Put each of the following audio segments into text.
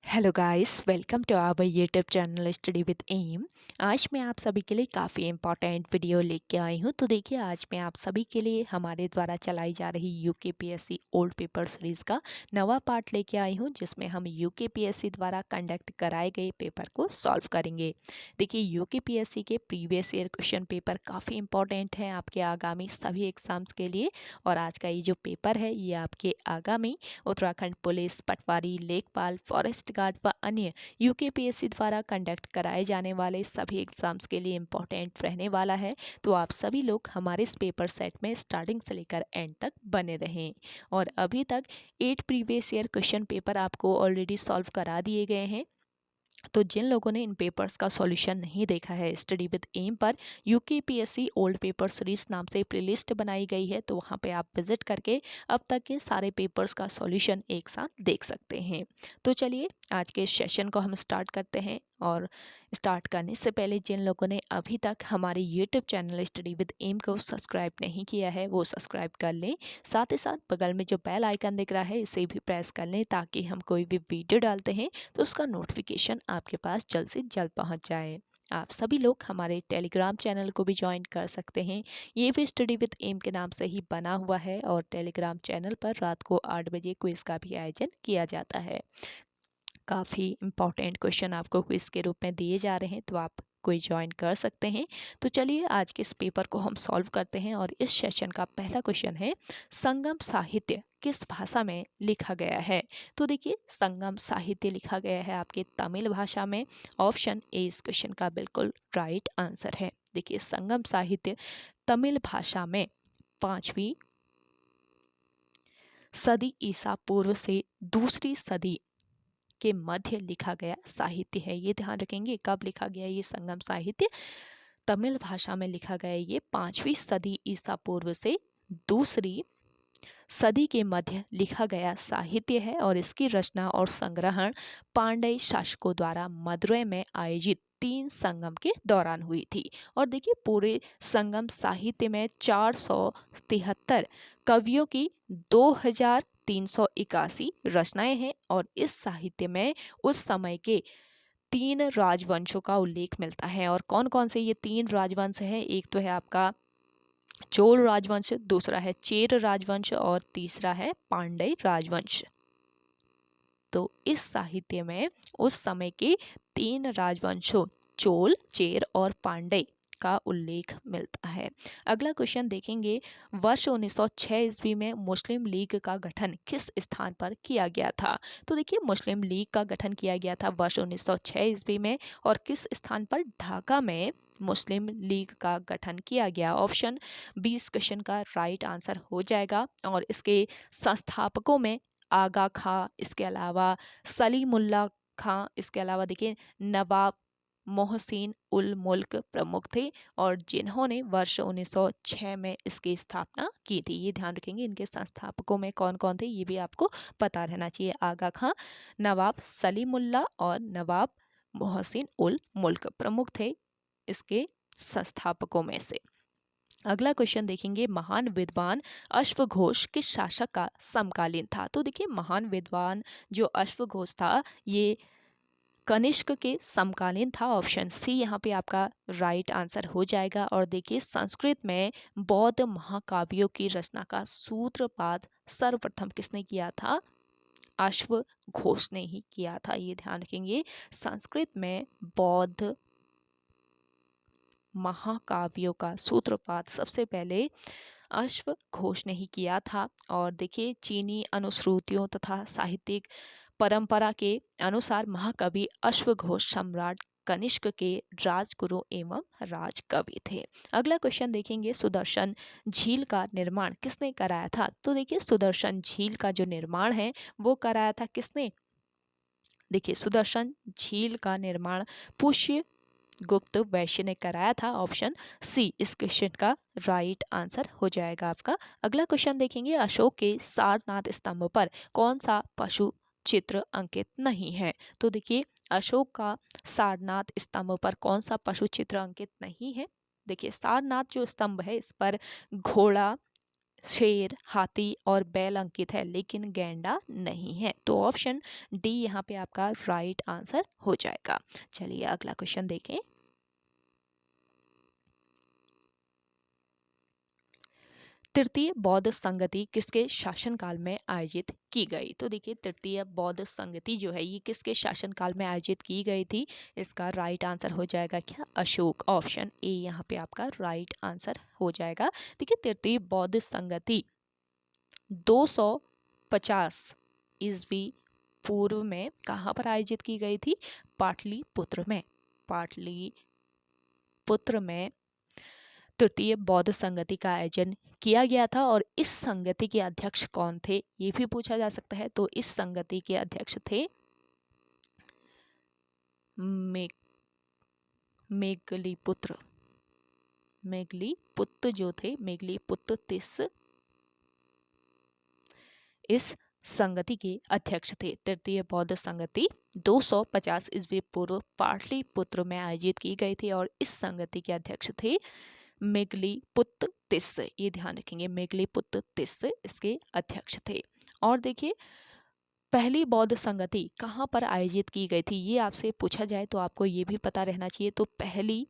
Hello guys, welcome to our YouTube channel study with M. आज मैं आप सभी के लिए काफ़ी इंपॉर्टेंट वीडियो लेके आई हूँ। तो देखिए, आज मैं आप सभी के लिए हमारे द्वारा चलाई जा रही यूकेपीएससी ओल्ड पेपर सीरीज़ का नवा पार्ट लेके आई हूँ, जिसमें हम यूकेपीएससी द्वारा कंडक्ट कराए गए पेपर को सॉल्व करेंगे। देखिए, यूकेपीएससी के प्रीवियस ईयर क्वेश्चन पेपर काफ़ी इंपॉर्टेंट हैं आपके आगामी सभी एग्जाम्स के लिए। और आज का ये जो पेपर है, ये आपके आगामी उत्तराखंड पुलिस, पटवारी, लेखपाल, फॉरेस्ट गार्ड व अन्य यूकेपीएससी द्वारा कंडक्ट कराए जाने वाले सभी एग्जाम्स के लिए इम्पोर्टेंट रहने वाला है। तो आप सभी लोग हमारे इस पेपर सेट में स्टार्टिंग से लेकर एंड तक बने रहें। और अभी तक 8 प्रीवियस ईयर क्वेश्चन पेपर आपको ऑलरेडी सॉल्व करा दिए गए हैं। तो जिन लोगों ने इन पेपर्स का सॉल्यूशन नहीं देखा है, स्टडी विद एम पर यूकेपीएससी ओल्ड पेपर सीरीज नाम से प्लेलिस्ट बनाई गई है, तो वहाँ पे आप विजिट करके अब तक के सारे पेपर्स का सॉल्यूशन एक साथ देख सकते हैं। तो चलिए, आज के सेशन को हम स्टार्ट करते हैं। और स्टार्ट करने से पहले जिन लोगों ने अभी तक हमारे YouTube channel study with M को सब्सक्राइब नहीं किया है, वो सब्सक्राइब कर लें। साथ ही साथ बगल में जो बेल आइकन दिख रहा है, इसे भी प्रेस कर लें, ताकि हम कोई भी वीडियो डालते हैं तो उसका नोटिफिकेशन आपके पास जल्द से जल्द पहुंच जाए। आप सभी लोग हमारे टेलीग्राम चैनल को भी ज्वाइन कर सकते हैं। ये भी स्टडी विद एम के नाम से ही बना हुआ है, और टेलीग्राम चैनल पर रात को 8 बजे क्विज का भी आयोजन किया जाता है। काफ़ी इंपॉर्टेंट क्वेश्चन आपको क्विज के रूप में दिए जा रहे हैं, तो आप कोई ज्वाइन कर सकते हैं। तो चलिए, आज के इस पेपर को हम सॉल्व करते हैं। और इस सेशन का पहला क्वेश्चन है, संगम साहित्य किस भाषा में लिखा गया है? तो देखिए, संगम साहित्य लिखा गया है आपके तमिल भाषा में। ऑप्शन ए इस क्वेश्चन का बिल्कुल राइट आंसर है। देखिए, संगम साहित्य तमिल भाषा में 5वीं सदी ईसा पूर्व से दूसरी सदी के मध्य लिखा गया साहित्य है। ये ध्यान रखेंगे, कब लिखा गया ये संगम साहित्य? तमिल भाषा में लिखा गया ये 5वीं सदी ईसा पूर्व से दूसरी सदी के मध्य लिखा गया साहित्य है। और इसकी रचना और संग्रहण पांड्य शासकों द्वारा मदुरै में आयोजित 3 संगम के दौरान हुई थी। और देखिए, पूरे संगम साहित्य में 473 कवियों की 2381 रचनाएं हैं। और इस साहित्य में उस समय के 3 राजवंशों का उल्लेख मिलता है। और कौन कौन से ये 3 राजवंश हैं? एक तो है आपका चोल राजवंश, दूसरा है चेर राजवंश, और तीसरा है पांड्य राजवंश। तो इस साहित्य में उस समय के 3 राजवंशों चोल, चेर और पांड्य का उल्लेख मिलता है। अगला क्वेश्चन देखेंगे, वर्ष 1906 ईस्वी में मुस्लिम लीग का गठन किस स्थान पर किया गया था? तो देखिए, मुस्लिम लीग का गठन किया गया था वर्ष 1906 ईस्वी में। और किस स्थान पर? ढाका में मुस्लिम लीग का गठन किया गया। ऑप्शन 20 क्वेश्चन का राइट आंसर हो जाएगा। और इसके संस्थापकों में आगा खां, इसके अलावा सलीमुल्लाह खां, इसके अलावा देखिए नवाब मोहसिन उल मुल्क प्रमुख थे, और जिन्होंने वर्ष 1906 में इसकी स्थापना की थी। ये ध्यान रखेंगे, इनके संस्थापकों में कौन कौन थे ये भी आपको पता रहना चाहिए। आगा खां, नवाब सलीमुल्लाह और नवाब मोहसिन उल मुल्क प्रमुख थे इसके संस्थापकों में से। अगला क्वेश्चन देखेंगे, महान विद्वान अश्वघोष किस शासक का समकालीन था? तो देखिए, महान विद्वान जो अश्वघोष था, ये कनिष्क के समकालीन था। ऑप्शन सी यहाँ पे आपका राइट आंसर हो जाएगा। और देखिए, संस्कृत में बौद्ध महाकाव्यों की रचना का सूत्रपात सर्वप्रथम किसने किया था? अश्वघोष ने ही किया था। ये ध्यान रखेंगे, संस्कृत में बौद्ध महाकाव्यों का सूत्रपात सबसे पहले अश्वघोष ने ही किया था। और देखिए, चीनी अनुश्रुतियों तथा साहित्यिक परंपरा के अनुसार महाकवि अश्वघोष सम्राट कनिष्क के राजगुरु एवं राजकवि थे। अगला क्वेश्चन देखेंगे, सुदर्शन झील का निर्माण किसने कराया था? तो देखिए, सुदर्शन झील का जो निर्माण है वो कराया था किसने? देखिए, सुदर्शन झील का निर्माण पुष्य गुप्त वैश्य ने कराया था। ऑप्शन सी इस क्वेश्चन का राइट आंसर हो जाएगा आपका। अगला क्वेश्चन देखेंगे, अशोक के सारनाथ स्तंभ पर कौन सा पशु चित्र अंकित नहीं है? तो देखिए, अशोक का सारनाथ स्तंभ पर कौन सा पशु चित्र अंकित नहीं है? देखिए, सारनाथ जो स्तंभ है, इस पर घोड़ा शेर, हाथी और बैल अंकित है लेकिन गैंडा नहीं है। तो ऑप्शन डी यहाँ पे आपका राइट आंसर हो जाएगा। चलिए अगला क्वेश्चन देखें। तृतीय बौद्ध संगति किसके शासनकाल में आयोजित की गई? तो देखिए तृतीय बौद्ध संगति जो है ये किसके शासनकाल में आयोजित की गई थी? इसका राइट आंसर हो जाएगा क्या? अशोक। ऑप्शन ए यहाँ पे आपका राइट आंसर हो जाएगा। देखिए तृतीय बौद्ध संगति 250 ईस्वी पूर्व में कहाँ पर आयोजित की गई थी? पाटलिपुत्र में। पाटलिपुत्र में तृतीय बौद्ध संगति का आयोजन किया गया था और इस संगति के अध्यक्ष कौन थे ये भी पूछा जा सकता है। तो इस संगति के अध्यक्ष थे मेघलीपुत्र। मेघलीपुत्र जो थे, मेघलीपुत्र तिस इस संगति के अध्यक्ष थे। तृतीय बौद्ध संगति 250 ईस्वी पूर्व पाटलिपुत्र में आयोजित की गई थी और इस संगति के अध्यक्ष थे मेघलीपुत्र तिस। ये ध्यान रखेंगे, मेघलीपुत्र तिस इसके अध्यक्ष थे। और देखिए पहली बौद्ध संगति कहाँ पर आयोजित की गई थी ये आपसे पूछा जाए तो आपको ये भी पता रहना चाहिए। तो पहली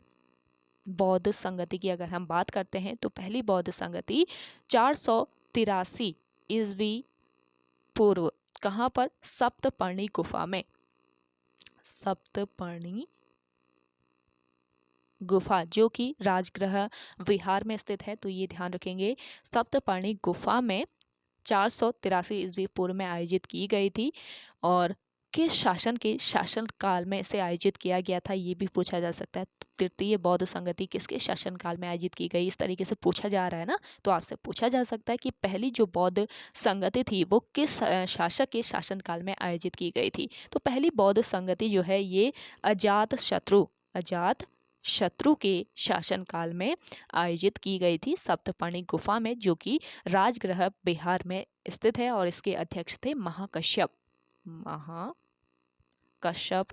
बौद्ध संगति की अगर हम बात करते हैं तो पहली बौद्ध संगति 483 ईस्वी पूर्व कहाँ पर? सप्तपर्णी गुफा में। सप्तपर्णी गुफा जो कि राजगृह विहार में स्थित है। तो ये ध्यान रखेंगे, सप्तपर्णी गुफा में 483 ईस्वी पूर्व में आयोजित की गई थी। और किस शासन के शासनकाल में इसे आयोजित किया गया था ये भी पूछा जा सकता है। तृतीय बौद्ध संगति किसके शासनकाल में आयोजित की गई, इस तरीके से पूछा जा रहा है ना। तो आपसे पूछा जा सकता है कि पहली जो बौद्ध संगति थी वो किस शासक के शासनकाल में आयोजित की गई थी। तो पहली बौद्ध संगति जो है ये अजात शत्रु के शासनकाल में आयोजित की गई थी सप्तपर्णी गुफा में, जो कि राजगृह बिहार में स्थित है। और इसके अध्यक्ष थे महाकश्यप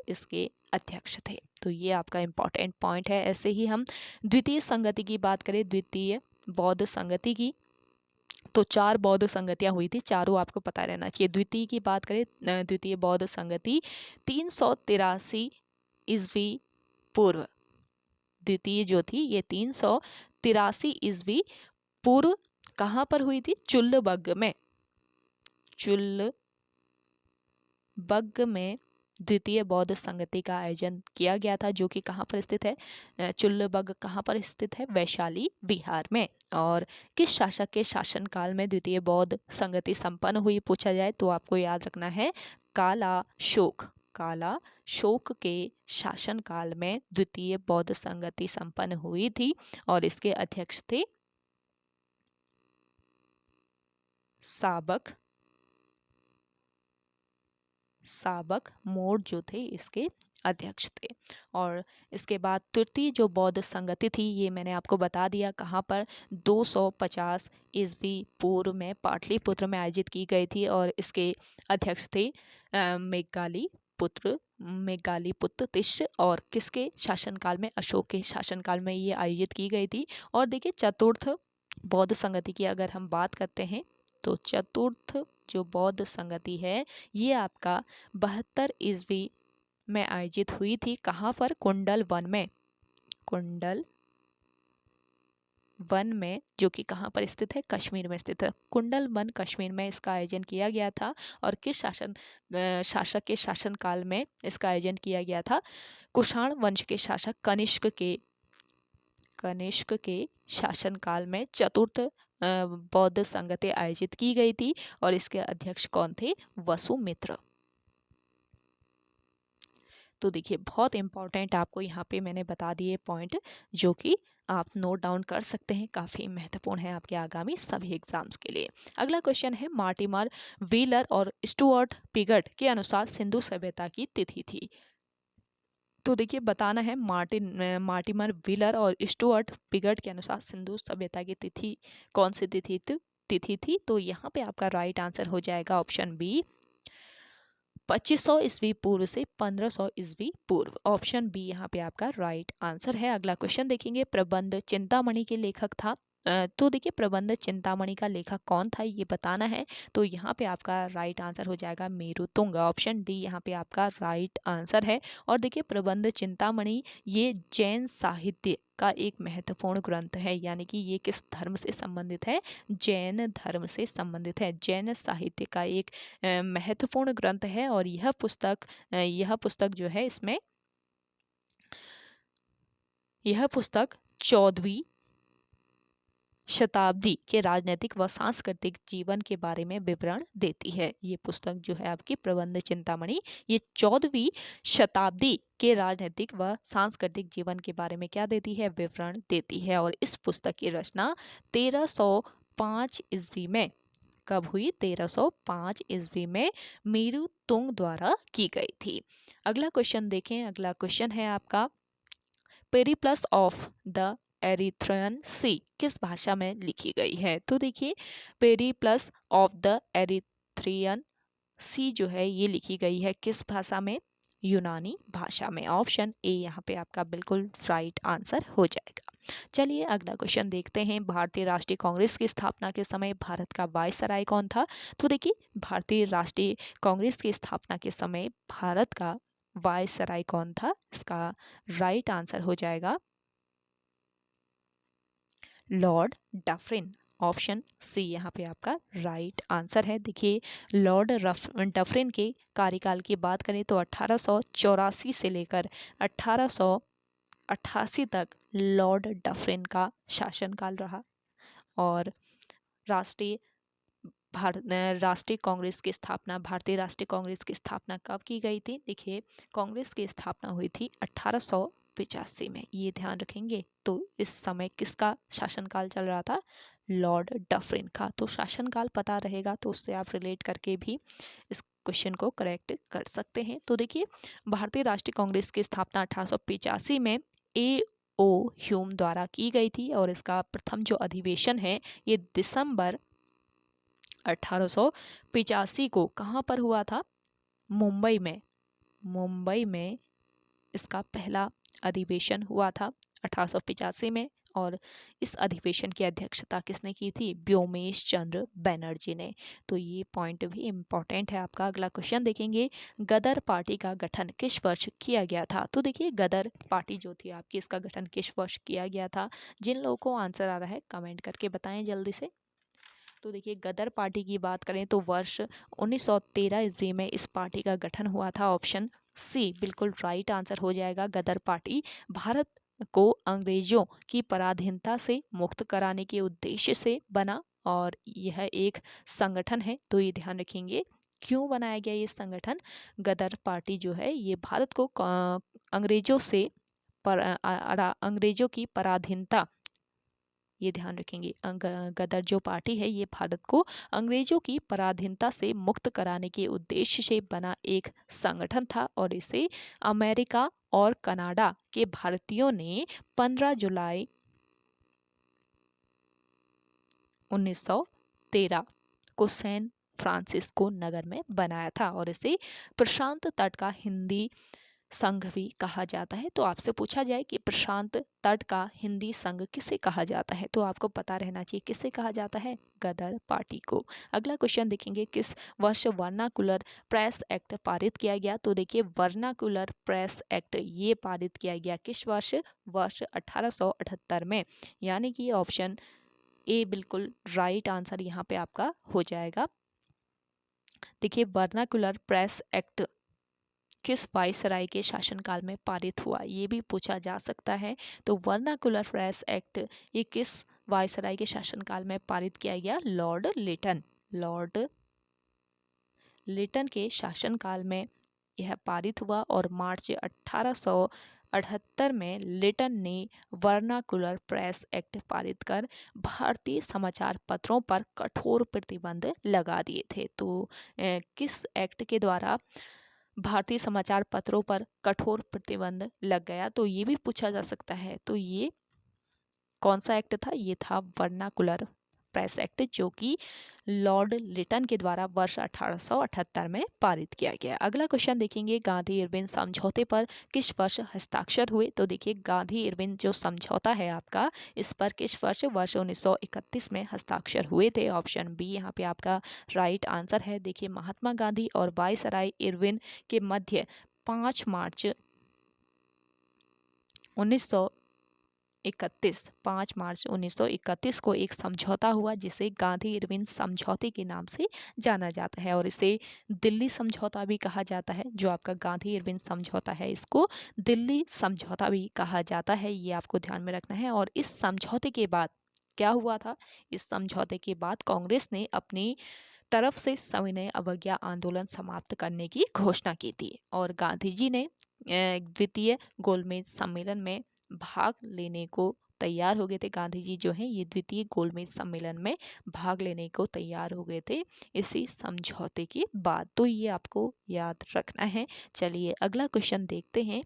इसके अध्यक्ष थे। तो ये आपका इंपॉर्टेंट पॉइंट है। ऐसे ही हम द्वितीय संगति की बात करें, द्वितीय बौद्ध संगति की, तो 4 बौद्ध संगतियां हुई थी, चारों आपको पता रहना चाहिए। द्वितीय की बात करें, द्वितीय बौद्ध संगति 383 ईस्वी पूर्व, द्वितीय जो थी ये 383 ईस्वी पूर्व कहाँ पर हुई थी? चुल्लबग्ग में द्वितीय बौद्ध संगति का आयोजन किया गया था, जो कि कहाँ पर स्थित है? चुल्लबग्ग कहाँ पर स्थित है? वैशाली विहार में। और किस शासक के शासनकाल में द्वितीय बौद्ध संगति संपन्न हुई पूछा जाए तो आपको याद रखना है काला शोक के शासनकाल में द्वितीय बौद्ध संगति संपन्न हुई थी और इसके अध्यक्ष थे साबक मोड जो थे इसके अध्यक्ष थे। और इसके बाद तृतीय जो बौद्ध संगति थी ये मैंने आपको बता दिया कहाँ पर, 250 ईस्वी पूर्व में पाटलिपुत्र में आयोजित की गई थी और इसके अध्यक्ष थे मेघालीपुत्र तिष। और किसके शासनकाल में? अशोक के शासनकाल में ये आयोजित की गई थी। और देखिए चतुर्थ बौद्ध संगति की अगर हम बात करते हैं तो चतुर्थ जो बौद्ध संगति है ये आपका 72 ईस्वी में आयोजित हुई थी। कहाँ पर? कुंडल वन में जो कि कहाँ पर स्थित है? कश्मीर में स्थित है। कुंडल वन कश्मीर में इसका आयोजन किया गया था। और किस शासक के शासनकाल में इसका आयोजन किया गया था? कुषाण वंश के शासक कनिष्क के शासनकाल में चतुर्थ बौद्ध संगति आयोजित की गई थी और इसके अध्यक्ष कौन थे? वसुमित्र। तो देखिए बहुत इंपॉर्टेंट आपको यहाँ पे मैंने बता दिए पॉइंट, जो कि आप नोट डाउन कर सकते हैं, काफ़ी महत्वपूर्ण है आपके आगामी सभी एग्जाम्स के लिए। अगला क्वेश्चन है, मार्टिमर व्हीलर और स्टुअर्ट पिगट के अनुसार सिंधु सभ्यता की तिथि थी। तो देखिए बताना है मार्टिमर व्हीलर और स्टुअर्ट पिगट के अनुसार सिंधु सभ्यता की तिथि कौन सी तिथि थी। तो यहाँ पे आपका राइट आंसर हो जाएगा ऑप्शन बी, 2500 ईस्वी पूर्व से 1500 ईस्वी पूर्व। ऑप्शन बी यहाँ पे आपका राइट आंसर है। अगला क्वेश्चन देखेंगे, प्रबंध चिंतामणि के लेखक था तो देखिए प्रबंध चिंतामणि का लेखक कौन था ये बताना है। तो यहाँ पे आपका राइट आंसर हो जाएगा मेरुतुंग। ऑप्शन डी यहाँ पे आपका राइट आंसर है। और देखिए प्रबंध चिंतामणि ये जैन साहित्य का एक महत्वपूर्ण ग्रंथ है, यानी कि ये किस धर्म से संबंधित है, जैन धर्म से संबंधित है। जैन साहित्य का एक महत्वपूर्ण ग्रंथ है। और यह पुस्तक जो है इसमें यह पुस्तक 14वीं शताब्दी के राजनीतिक व सांस्कृतिक जीवन के बारे में विवरण देती है। ये पुस्तक जो है आपकी प्रबंध चिंतामणि, ये 14वीं शताब्दी के राजनीतिक व सांस्कृतिक जीवन के बारे में क्या देती है, विवरण देती है। और इस पुस्तक की रचना 1305 ईस्वी में कब हुई, 1305 ईस्वी में मेरुतुंग द्वारा की गई थी। अगला क्वेश्चन देखें। अगला क्वेश्चन है आपका, पेरिप्लस ऑफ द एरिथ्रियन सी किस भाषा में लिखी गई है। तो देखिए पेरिप्लस ऑफ द एरिथ्रियन सी जो है ये लिखी गई है किस भाषा में, यूनानी भाषा में। ऑप्शन ए यहाँ पे आपका बिल्कुल राइट आंसर हो जाएगा। चलिए अगला क्वेश्चन देखते हैं। भारतीय राष्ट्रीय कांग्रेस की स्थापना के समय भारत का वायसराय कौन था। तो देखिए भारतीय राष्ट्रीय कांग्रेस की स्थापना के समय भारत का वायसराय कौन था, इसका राइट आंसर हो जाएगा लॉर्ड डफरिन। ऑप्शन सी यहाँ पे आपका राइट आंसर है। देखिए लॉर्ड डफरिन के कार्यकाल की बात करें तो 1884 से लेकर 1888 तक लॉर्ड डफरिन का शासनकाल रहा। और राष्ट्रीय कांग्रेस की स्थापना, भारतीय राष्ट्रीय कांग्रेस की स्थापना कब की गई थी। देखिए कांग्रेस की स्थापना हुई थी 1885 में, ये ध्यान रखेंगे। तो इस समय किसका शासनकाल चल रहा था, लॉर्ड डफरिन का। तो शासनकाल पता रहेगा तो उससे आप रिलेट करके भी इस क्वेश्चन को करेक्ट कर सकते हैं। तो देखिए भारतीय राष्ट्रीय कांग्रेस की स्थापना 1885 में A.O. ह्यूम द्वारा की गई थी। और इसका प्रथम जो अधिवेशन है ये दिसंबर 1885 को कहाँ पर हुआ था, मुंबई में इसका पहला अधिवेशन हुआ था 1885 में। और इस अधिवेशन की अध्यक्षता किसने की थी, व्योमेश चंद्र बनर्जी ने। तो ये पॉइंट भी इम्पॉर्टेंट है आपका। अगला क्वेश्चन देखेंगे, गदर पार्टी का गठन किस वर्ष किया गया था। तो देखिए गदर पार्टी जो थी आपकी, इसका गठन किस वर्ष किया गया था। जिन लोगों को आंसर आ रहा है कमेंट करके बताएं जल्दी से। तो देखिए गदर पार्टी की बात करें तो वर्ष 1913 ईस्वी में इस पार्टी का गठन हुआ था। ऑप्शन सी बिल्कुल राइट आंसर हो जाएगा। गदर पार्टी भारत को अंग्रेजों की पराधीनता से मुक्त कराने के उद्देश्य से बना और यह एक संगठन है। तो ये ध्यान रखेंगे क्यों बनाया गया ये संगठन। गदर पार्टी जो है ये भारत को अंग्रेजों से अंग्रेजों की पराधीनता, ये ध्यान रखेंगे, गदर जो पार्टी है ये भारत को अंग्रेजों की पराधीनता से मुक्त कराने के उद्देश्य से बना एक संगठन था। और इसे अमेरिका और कनाडा के भारतीयों ने 15 जुलाई 1913 को सैन फ्रांसिस्को नगर में बनाया था। और इसे प्रशांत तट का हिंदी संघ भी कहा जाता है। तो आपसे पूछा जाए कि प्रशांत तट का हिंदी संघ किसे कहा जाता है, तो आपको पता रहना चाहिए किसे कहा जाता है, गदर पार्टी को। अगला क्वेश्चन देखेंगे, किस वर्ष वर्नाकुलर प्रेस एक्ट पारित किया गया। तो देखिए वर्नाकुलर प्रेस एक्ट ये पारित किया गया किस वर्ष, वर्ष 1878 में। यानी कि ऑप्शन ए बिल्कुल राइट आंसर यहाँ पे आपका हो जाएगा। देखिए वर्नाकुलर प्रेस एक्ट किस वायसराय के शासनकाल में पारित हुआ, ये भी पूछा जा सकता है। तो वर्नाकुलर प्रेस एक्ट ये किस वायसराय के शासनकाल में पारित किया गया, लॉर्ड लिटन के शासनकाल में यह पारित हुआ। और मार्च 1878 में लिटन ने वर्नाकुलर प्रेस एक्ट पारित कर भारतीय समाचार पत्रों पर कठोर प्रतिबंध लगा दिए थे। तो किस एक्ट के द्वारा भारतीय समाचार पत्रों पर कठोर प्रतिबंध लग गया, तो ये भी पूछा जा सकता है। तो ये कौन सा एक्ट था, ये था वर्नाकुलर प्रेस एक्ट, जो कि लॉर्ड लिटन के द्वारा वर्ष 1878 में पारित किया गया। अगला क्वेश्चन देखेंगे, गांधी इरविन समझौते पर किस वर्ष हस्ताक्षर हुए? तो देखिए गांधी इरविन जो समझौता है आपका, इस पर किस वर्ष 1931 में हस्ताक्षर हुए थे। ऑप्शन बी यहाँ पे आपका राइट आंसर है। देखिए महात्मा गांधी और वायसराय इरविन के मध्य 5 मार्च 1931 को एक समझौता हुआ, जिसे गांधी इरविन समझौते के नाम से जाना जाता है, और इसे दिल्ली समझौता भी कहा जाता है। जो आपका गांधी इरविन समझौता है, इसको दिल्ली समझौता भी कहा जाता है, ये आपको ध्यान में रखना है। और इस समझौते के बाद क्या हुआ था? इस समझौते के बाद कांग्रेस ने अपनी तरफ से सविनय अवज्ञा आंदोलन समाप्त करने की घोषणा की थी, और गांधी जी ने द्वितीय गोलमेज सम्मेलन में भाग लेने को तैयार हो गए थे। गांधी जी जो हैं ये द्वितीय गोलमेज सम्मेलन में भाग लेने को तैयार हो गए थे इसी समझौते के बाद, तो ये आपको याद रखना है। चलिए अगला क्वेश्चन देखते हैं।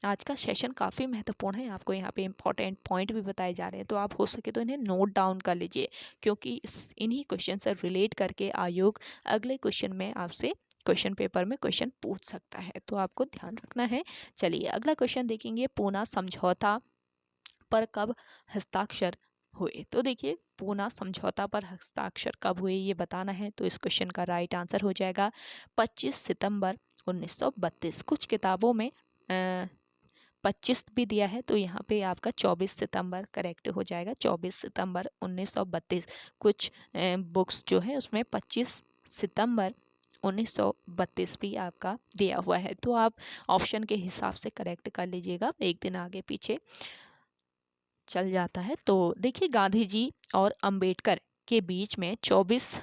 आज का सेशन काफ़ी महत्वपूर्ण है, आपको यहाँ पे इंपॉर्टेंट पॉइंट भी बताए जा रहे हैं, तो आप हो सके तो इन्हें नोट डाउन कर लीजिए, क्योंकि इन्हीं क्वेश्चन से रिलेट करके आयोग अगले क्वेश्चन में आपसे क्वेश्चन पेपर में क्वेश्चन पूछ सकता है, तो आपको ध्यान रखना है। चलिए अगला क्वेश्चन देखेंगे, पूना समझौता पर कब हस्ताक्षर हुए? तो देखिए पूना समझौता पर हस्ताक्षर कब हुए ये बताना है, तो इस क्वेश्चन का राइट आंसर हो जाएगा 25 सितंबर 1932। कुछ किताबों में 25 भी दिया है, तो यहाँ पे आपका 24 सितंबर करेक्ट हो जाएगा, 24 सितंबर 1932। कुछ बुक्स जो है उसमें 25 सितंबर 1932 भी आपका दिया हुआ है, तो आप ऑप्शन के हिसाब से करेक्ट कर लीजिएगा, एक दिन आगे पीछे चल जाता है। तो देखिए गांधी जी और अंबेडकर के बीच में 24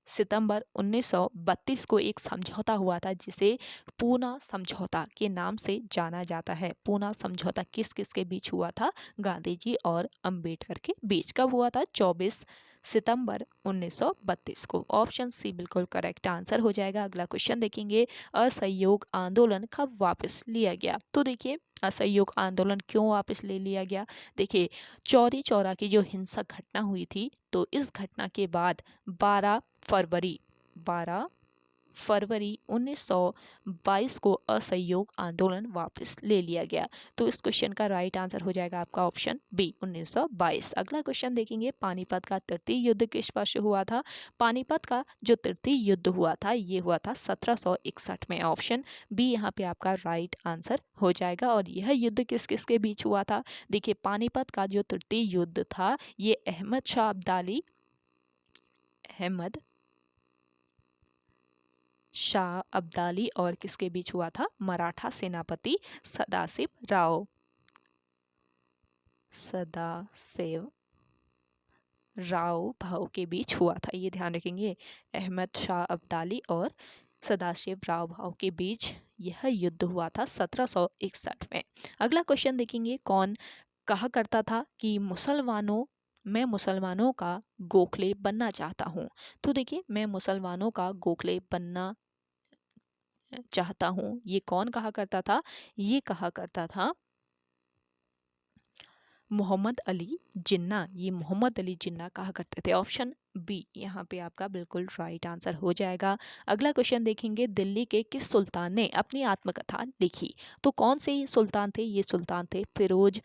सितंबर 1932 को एक समझौता हुआ था, जिसे पूना समझौता के नाम से जाना जाता है। पूना समझौता किस किस के बीच हुआ था? गांधी जी और अंबेडकर के बीच। कब हुआ था? 24 सितंबर 1932 को। ऑप्शन सी बिल्कुल करेक्ट आंसर हो जाएगा। अगला क्वेश्चन देखेंगे, असहयोग आंदोलन कब वापस लिया गया? तो देखिए असहयोग आंदोलन क्यों वापस ले लिया गया? देखिए चौरी चौरा की जो हिंसक घटना हुई थी, तो इस घटना के बाद 12 फरवरी 1922 को असहयोग आंदोलन वापस ले लिया गया, तो इस क्वेश्चन का राइट आंसर हो जाएगा आपका ऑप्शन बी 1922। अगला क्वेश्चन देखेंगे, पानीपत का तृतीय युद्ध किस वर्ष हुआ था? पानीपत का जो तृतीय युद्ध हुआ था ये हुआ था 1761 में। ऑप्शन बी यहाँ पे आपका राइट आंसर हो जाएगा। और यह युद्ध किस किस के बीच हुआ था? देखिए पानीपत का जो तृतीय युद्ध था ये अहमद शाह अब्दाली और किसके बीच हुआ था? मराठा सेनापति सदाशिव राव भाव के बीच हुआ था, ये ध्यान रखेंगे। अहमद शाह अब्दाली और सदाशिव राव भाव के बीच यह युद्ध हुआ था 1761 में। अगला क्वेश्चन देखेंगे, कौन कहा करता था कि मैं मुसलमानों का गोखले बनना चाहता हूँ? तो देखिए मैं मुसलमानों का गोखले बनना चाहता हूँ, ये कौन कहा करता था? ये कहा करता था मोहम्मद अली जिन्ना। ये मोहम्मद अली जिन्ना कहा करते थे। ऑप्शन बी यहाँ पे आपका बिल्कुल राइट आंसर हो जाएगा। अगला क्वेश्चन देखेंगे, दिल्ली के किस सुल्तान ने अपनी आत्मकथा लिखी? तो कौन से सुल्तान थे? ये सुल्तान थे फिरोज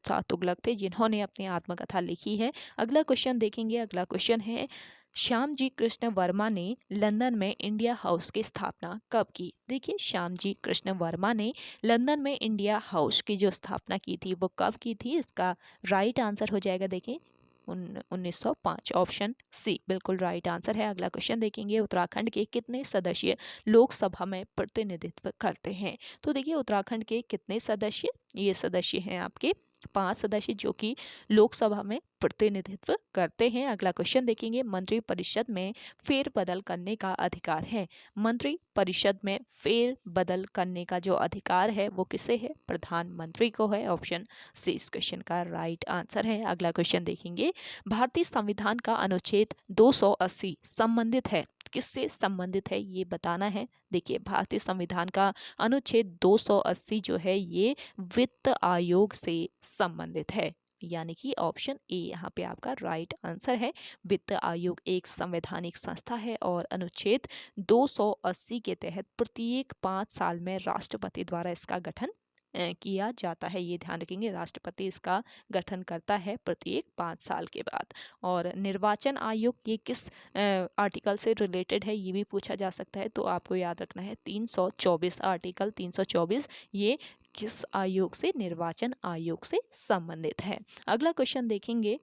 शाह तुगलक थे, जिन्होंने अपनी आत्मकथा लिखी है। अगला क्वेश्चन देखेंगे, अगला क्वेश्चन है, श्याम जी कृष्ण वर्मा ने लंदन में इंडिया हाउस की स्थापना कब की? देखिए श्याम जी कृष्ण वर्मा ने लंदन में इंडिया हाउस की जो स्थापना की थी वो कब की थी? इसका राइट आंसर हो जाएगा देखिए 1905। ऑप्शन सी बिल्कुल राइट आंसर है। अगला क्वेश्चन देखेंगे, उत्तराखंड के कितने सदस्य लोकसभा में प्रतिनिधित्व करते हैं? तो देखिए उत्तराखंड के कितने सदस्य? ये सदस्य हैं आपके 5 सदस्य जो कि लोकसभा में प्रतिनिधित्व करते हैं। अगला क्वेश्चन देखेंगे, मंत्री परिषद में फेरबदल करने का अधिकार है? मंत्री परिषद में फेरबदल करने का जो अधिकार है वो किसे है? प्रधानमंत्री को है। ऑप्शन सी इस क्वेश्चन का राइट आंसर है। अगला क्वेश्चन देखेंगे, भारतीय संविधान का अनुच्छेद 280 संबंधित है, किससे संबंधित है ये बताना है। देखिए भारतीय संविधान का अनुच्छेद 280 जो है ये वित्त आयोग से संबंधित है। यानी कि ऑप्शन ए यहाँ पे आपका राइट आंसर है। वित्त आयोग एक संवैधानिक संस्था है और अनुच्छेद 280 के तहत प्रत्येक 5 साल में राष्ट्रपति द्वारा इसका गठन किया जाता है। ये ध्यान रखेंगे, राष्ट्रपति इसका गठन करता है प्रत्येक 5 साल के बाद। और निर्वाचन आयोग ये किस आर्टिकल से रिलेटेड है, ये भी पूछा जा सकता है, तो आपको याद रखना है 324 आर्टिकल 324 ये किस आयोग से, निर्वाचन आयोग से संबंधित है। अगला क्वेश्चन देखेंगे,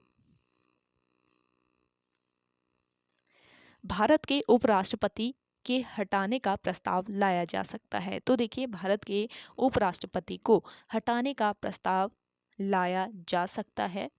भारत के उपराष्ट्रपति के हटाने का प्रस्ताव लाया जा सकता है। तो देखिए, भारत के उपराष्ट्रपति को हटाने का प्रस्ताव लाया जा सकता है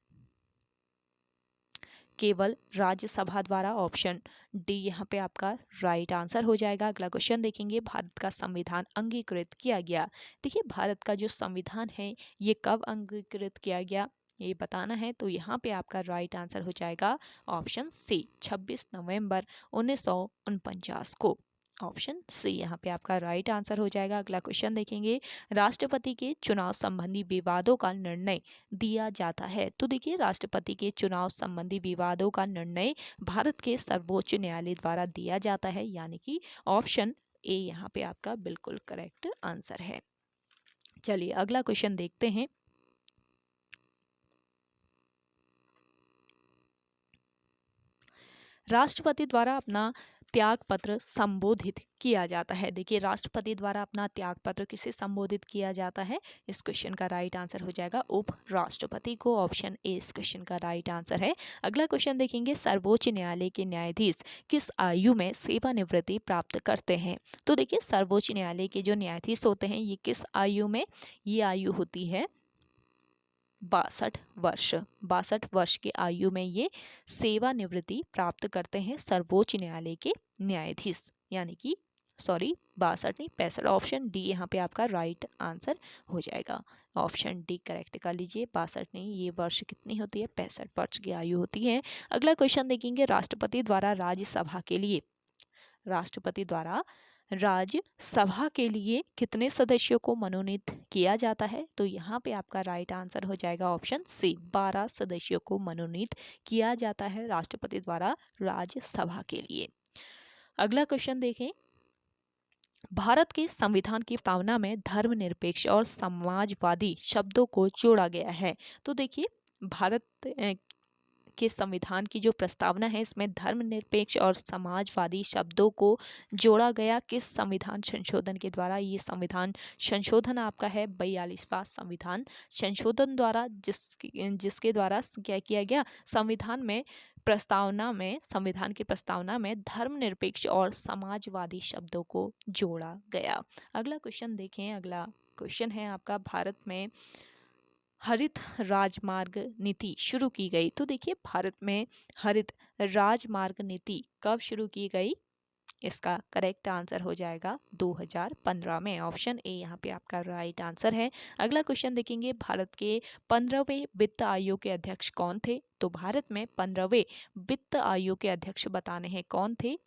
केवल राज्यसभा द्वारा। ऑप्शन डी यहाँ पे आपका राइट आंसर हो जाएगा। अगला क्वेश्चन देखेंगे, भारत का संविधान अंगीकृत किया गया। देखिए, भारत का जो संविधान है ये कब अंगीकृत किया गया ये बताना है, तो यहाँ पे आपका राइट आंसर हो जाएगा ऑप्शन सी 26 नवंबर 1949 को। ऑप्शन सी यहाँ पे आपका राइट आंसर हो जाएगा। अगला क्वेश्चन देखेंगे, राष्ट्रपति के चुनाव संबंधी विवादों का निर्णय दिया जाता है। तो देखिए, राष्ट्रपति के चुनाव संबंधी विवादों का निर्णय भारत के सर्वोच्च न्यायालय द्वारा दिया जाता है, यानी कि ऑप्शन ए यहाँ पे आपका बिल्कुल करेक्ट आंसर है। चलिए अगला क्वेश्चन देखते हैं, राष्ट्रपति द्वारा अपना त्याग पत्र संबोधित किया जाता है। देखिए, राष्ट्रपति द्वारा अपना त्याग पत्र किसे संबोधित किया जाता है, इस क्वेश्चन का राइट आंसर हो जाएगा उप राष्ट्रपति को। ऑप्शन ए इस क्वेश्चन का राइट आंसर है। अगला क्वेश्चन देखेंगे, सर्वोच्च न्यायालय के न्यायाधीश किस आयु में सेवानिवृत्ति प्राप्त करते हैं। तो देखिए, सर्वोच्च न्यायालय के जो न्यायाधीश होते हैं ये किस आयु में, ये आयु होती है 62 वर्ष की आयु में ये सेवानिवृत्ति प्राप्त करते हैं सर्वोच्च न्यायालय के न्यायाधीश, यानी कि 62 नहीं 65। ऑप्शन डी यहाँ पे आपका राइट आंसर हो जाएगा। ऑप्शन डी करेक्ट कर लीजिए, 62 नहीं, ये वर्ष कितनी होती है 65 वर्ष की आयु होती है। अगला क्वेश्चन देखेंगे, राष्ट्रपति द्वारा राज्यसभा के लिए कितने सदस्यों को मनोनीत किया जाता है। तो यहाँ पे आपका राइट आंसर हो जाएगा ऑप्शन सी 12 सदस्यों को मनोनीत किया जाता है राष्ट्रपति द्वारा राज्यसभा के लिए। अगला क्वेश्चन देखें, भारत के संविधान की प्रस्तावना में धर्मनिरपेक्ष और समाजवादी शब्दों को जोड़ा गया है। तो देखिए, भारत के संविधान की जो प्रस्तावना है इसमें धर्मनिरपेक्ष और समाजवादी शब्दों को जोड़ा गया किस संविधान संशोधन के द्वारा। ये संविधान संशोधन आपका है 42वां संविधान संशोधन द्वारा, जिसके द्वारा क्या किया गया, संविधान की प्रस्तावना में धर्मनिरपेक्ष और समाजवादी शब्दों को जोड़ा गया। अगला क्वेश्चन देखें, अगला क्वेश्चन है आपका, भारत में हरित राजमार्ग नीति शुरू की गई। तो देखिए, भारत में हरित राजमार्ग नीति कब शुरू की गई, इसका करेक्ट आंसर हो जाएगा 2015 में। ऑप्शन ए यहाँ पे आपका राइट आंसर है। अगला क्वेश्चन देखेंगे, भारत के 15वें वित्त आयोग के अध्यक्ष कौन थे। तो भारत में 15वें वित्त आयोग के अध्यक्ष बताने हैं कौन थे,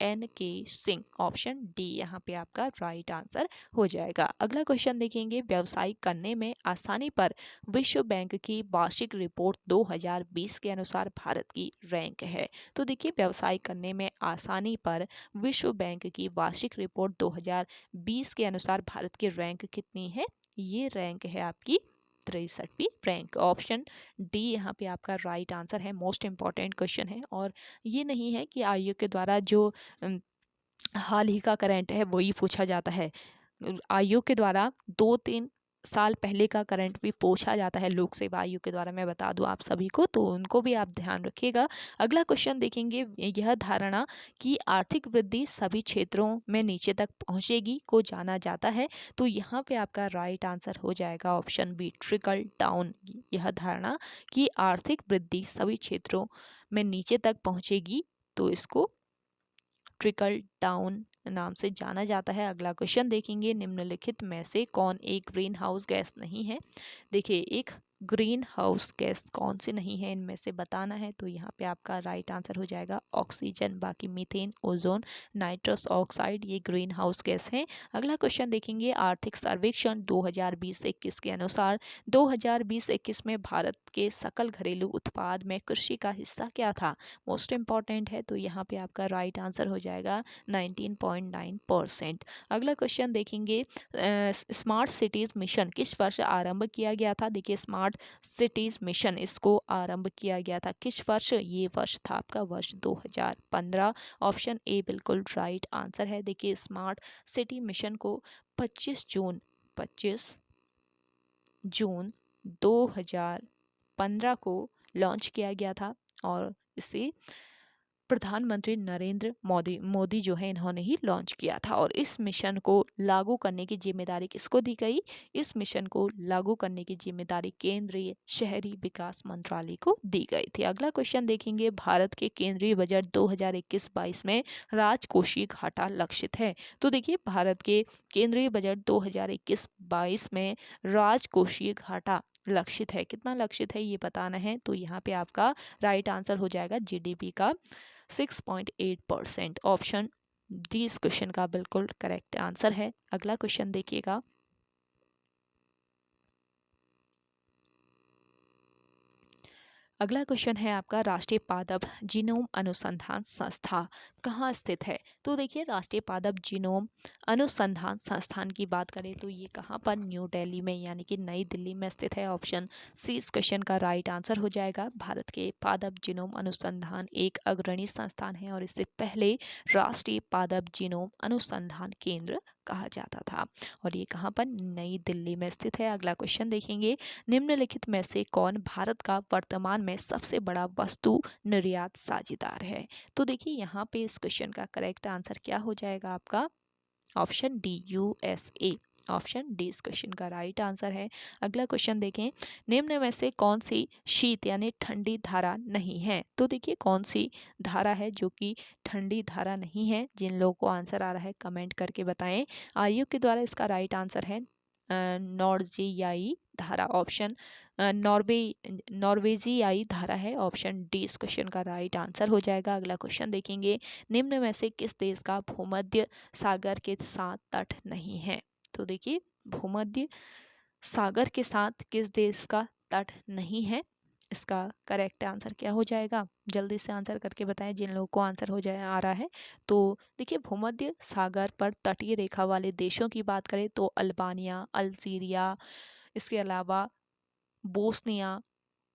NK सिंह। ऑप्शन डी यहाँ पे आपका राइट आंसर हो जाएगा। अगला क्वेश्चन देखेंगे, व्यवसाय करने में आसानी पर विश्व बैंक की वार्षिक रिपोर्ट 2020 के अनुसार भारत की रैंक है। तो देखिए, व्यवसाय करने में आसानी पर विश्व बैंक की वार्षिक रिपोर्ट 2020 के अनुसार भारत की रैंक कितनी है, ये रैंक है आपकी 63वीं रैंक। ऑप्शन डी यहाँ पे आपका राइट आंसर है। मोस्ट इंपॉर्टेंट क्वेश्चन है, और ये नहीं है कि आयोग के द्वारा जो हाल ही का करंट है वही पूछा जाता है, आयोग के द्वारा 2-3 साल पहले का करंट भी पूछा जाता है लोक सेवा आयोग के द्वारा, मैं बता दूं आप सभी को, तो उनको भी आप ध्यान रखिएगा। अगला क्वेश्चन देखेंगे, यह धारणा कि आर्थिक वृद्धि सभी क्षेत्रों में नीचे तक पहुंचेगी को जाना जाता है। तो यहाँ पे आपका राइट आंसर हो जाएगा ऑप्शन बी ट्रिकल डाउन। यह धारणा कि आर्थिक वृद्धि सभी क्षेत्रों में नीचे तक पहुंचेगी, तो इसको ट्रिकल डाउन नाम से जाना जाता है। अगला क्वेश्चन देखेंगे, निम्नलिखित में से कौन एक ग्रीन हाउस गैस नहीं है। देखिए, एक ग्रीन हाउस गैस कौन सी नहीं है इनमें से बताना है। तो यहाँ पे आपका राइट आंसर हो जाएगा ऑक्सीजन, बाकी मीथेन, ओजोन, नाइट्रस ऑक्साइड ये ग्रीन हाउस गैस हैं। अगला क्वेश्चन देखेंगे, आर्थिक सर्वेक्षण 2020-21 के अनुसार 2020-21 में भारत के सकल घरेलू उत्पाद में कृषि का हिस्सा क्या था? मोस्ट इंपॉर्टेंट है, तो यहाँ पे आपका राइट आंसर हो जाएगा 19.9%। अगला क्वेश्चन देखेंगे, स्मार्ट सिटीज मिशन किस वर्ष आरंभ किया गया था? देखिए स्मार्ट सिटीज मिशन इसको आरंभ किया गया था किस वर्ष? ये वर्ष था आपका वर्ष 2015। ऑप्शन ए बिल्कुल राइट आंसर है। देखिए स्मार्ट सिटी मिशन को 25 जून 2015 को लॉन्च किया गया था और इसे प्रधानमंत्री नरेंद्र मोदी जो है इन्होंने ही लॉन्च किया था। और इस मिशन को लागू करने की जिम्मेदारी किसको दी गई? इस मिशन को लागू करने की जिम्मेदारी केंद्रीय शहरी विकास मंत्रालय को दी गई थी। अगला क्वेश्चन देखेंगे, भारत के केंद्रीय बजट 2021-22 में राजकोषीय घाटा लक्षित है। तो देखिए भारत के केंद्रीय बजट 2021-22 में राजकोषीय घाटा लक्षित है। कितना लक्षित है ये बताना है। तो यहाँ पे आपका राइट आंसर हो जाएगा जीडीपी का 6.8%। ऑप्शन डी इस क्वेश्चन का बिल्कुल करेक्ट आंसर है। अगला क्वेश्चन देखिएगा, अगला क्वेश्चन है आपका, राष्ट्रीय पादप जीनोम अनुसंधान संस्था कहाँ स्थित है? तो देखिए राष्ट्रीय पादप जीनोम अनुसंधान संस्थान की बात करें तो ये कहाँ पर? न्यू दिल्ली में यानी कि नई दिल्ली में स्थित है। ऑप्शन सी इस क्वेश्चन का राइट आंसर हो जाएगा। भारत के पादप जीनोम अनुसंधान एक अग्रणी संस्थान है और इससे पहले राष्ट्रीय पादप जीनोम अनुसंधान केंद्र कहा जाता था और ये कहाँ पर? नई दिल्ली में स्थित है। अगला क्वेश्चन देखेंगे, निम्नलिखित में से कौन भारत का वर्तमान में सबसे बड़ा वस्तु निर्यात साझेदार है? तो देखिए यहाँ पे इस क्वेश्चन का करेक्ट आंसर क्या हो जाएगा आपका? Option D USA. Option D इस क्वेश्चन का राइट आंसर है। अगला क्वेश्चन देखें, निम्न में से कौन सी शीत यानी ठंडी धारा नहीं है? तो देखिए कौन सी धारा है जो कि ठंडी धारा नहीं है? जिन लोगों को आंसर आ रहा है कमेंट करके बताएं। आयोग के द्वारा इसका राइट आंसर है नॉर्वेजियाई धारा। ऑप्शन नॉर्वेजियाई धारा है। ऑप्शन डी इस क्वेश्चन का राइट आंसर हो जाएगा। अगला क्वेश्चन देखेंगे, निम्न में से किस देश का भूमध्य सागर के साथ तट नहीं है? तो देखिए भूमध्य सागर के साथ किस देश का तट नहीं है? इसका करेक्ट आंसर क्या हो जाएगा? जल्दी से आंसर करके बताएं जिन लोगों को आंसर हो जाए आ रहा है। तो देखिए भूमध्य सागर पर तटीय रेखा वाले देशों की बात करें तो अल्बानिया, अल्जीरिया, इसके अलावा बोस्निया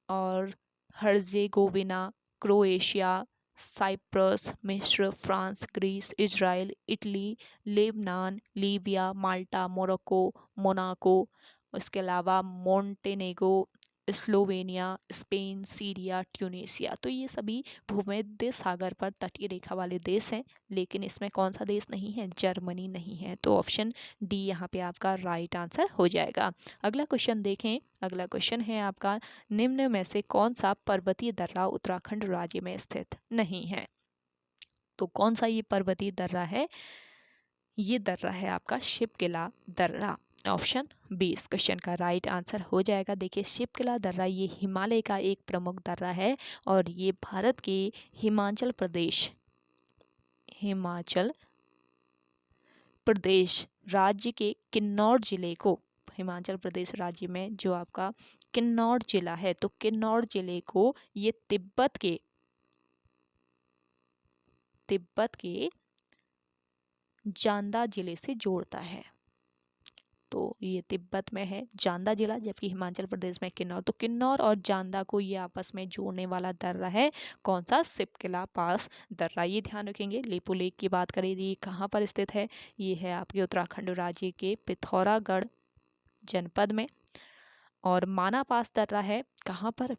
और हर्जेगोविना, क्रोएशिया, साइप्रस, मिस्र, France, Greece, Israel, Italy, Lebanon, Libya, Malta, Morocco, Monaco, इसके अलावा Montenegro, Slovenia, Spain, Syria, Tunisia. तो ये सभी भूमध्य सागर पर तटीय रेखा वाले देश हैं, लेकिन इसमें कौन सा देश नहीं है? जर्मनी नहीं है। तो ऑप्शन डी यहाँ पे आपका राइट आंसर हो जाएगा। अगला क्वेश्चन देखें। अगला क्वेश्चन है आपका, निम्न में से कौन सा पर्वतीय दर्रा उत्तराखंड राज्य में स्थित नहीं है? तो कौन सा ये पर्वतीय दर्रा है? ये दर्रा है आपका शिवकिला दर्रा। ऑप्शन बी इस क्वेश्चन का राइट आंसर हो जाएगा। देखिए शिवकिला दर्रा ये हिमालय का एक प्रमुख दर्रा है और ये भारत के हिमाचल प्रदेश राज्य के किन्नौर जिले को, हिमाचल प्रदेश राज्य में जो आपका किन्नौर जिला है, तो किन्नौर जिले को ये तिब्बत के जांदा जिले से जोड़ता है। तो ये तिब्बत में है जांदा जिला, जबकि हिमाचल प्रदेश में किन्नौर। तो किन्नौर और जांदा को ये आपस में जोड़ने वाला दर्रा है कौन सा? शिवकिला पास दर्रा। ये ध्यान रखेंगे। लेपो लेक की बात करें ये कहाँ पर स्थित है? ये है आपके उत्तराखंड राज्य के पिथौरागढ़ जनपद में। और माना पास दर्रा है कहाँ पर?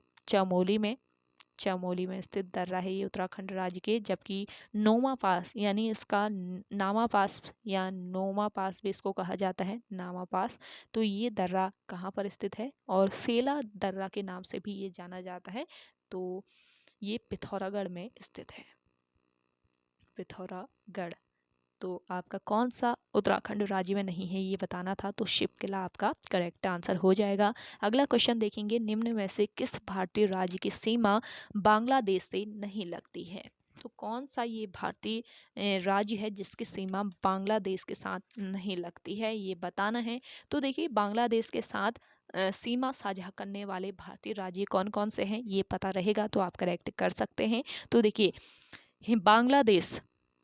चमोली में स्थित दर्रा है ये उत्तराखंड राज्य के। जबकि नोमा पास यानी इसका नामा पास या नोमा पास भी इसको कहा जाता है, नामा पास, तो ये दर्रा कहाँ पर स्थित है? और सेला दर्रा के नाम से भी ये जाना जाता है। तो ये पिथौरागढ़ में स्थित है। पिथौरागढ़ तो आपका कौन सा उत्तराखंड राज्य में नहीं है ये बताना था, तो शिपकिला आपका करेक्ट आंसर हो जाएगा। अगला क्वेश्चन देखेंगे, निम्न में से किस भारतीय राज्य की सीमा बांग्लादेश से नहीं लगती है? तो कौन सा ये भारतीय राज्य है जिसकी सीमा बांग्लादेश के साथ नहीं लगती है, ये बताना है। तो देखिए बांग्लादेश के साथ सीमा साझा करने वाले भारतीय राज्य कौन कौन से हैं ये पता रहेगा तो आप करेक्ट कर सकते हैं। तो देखिए बांग्लादेश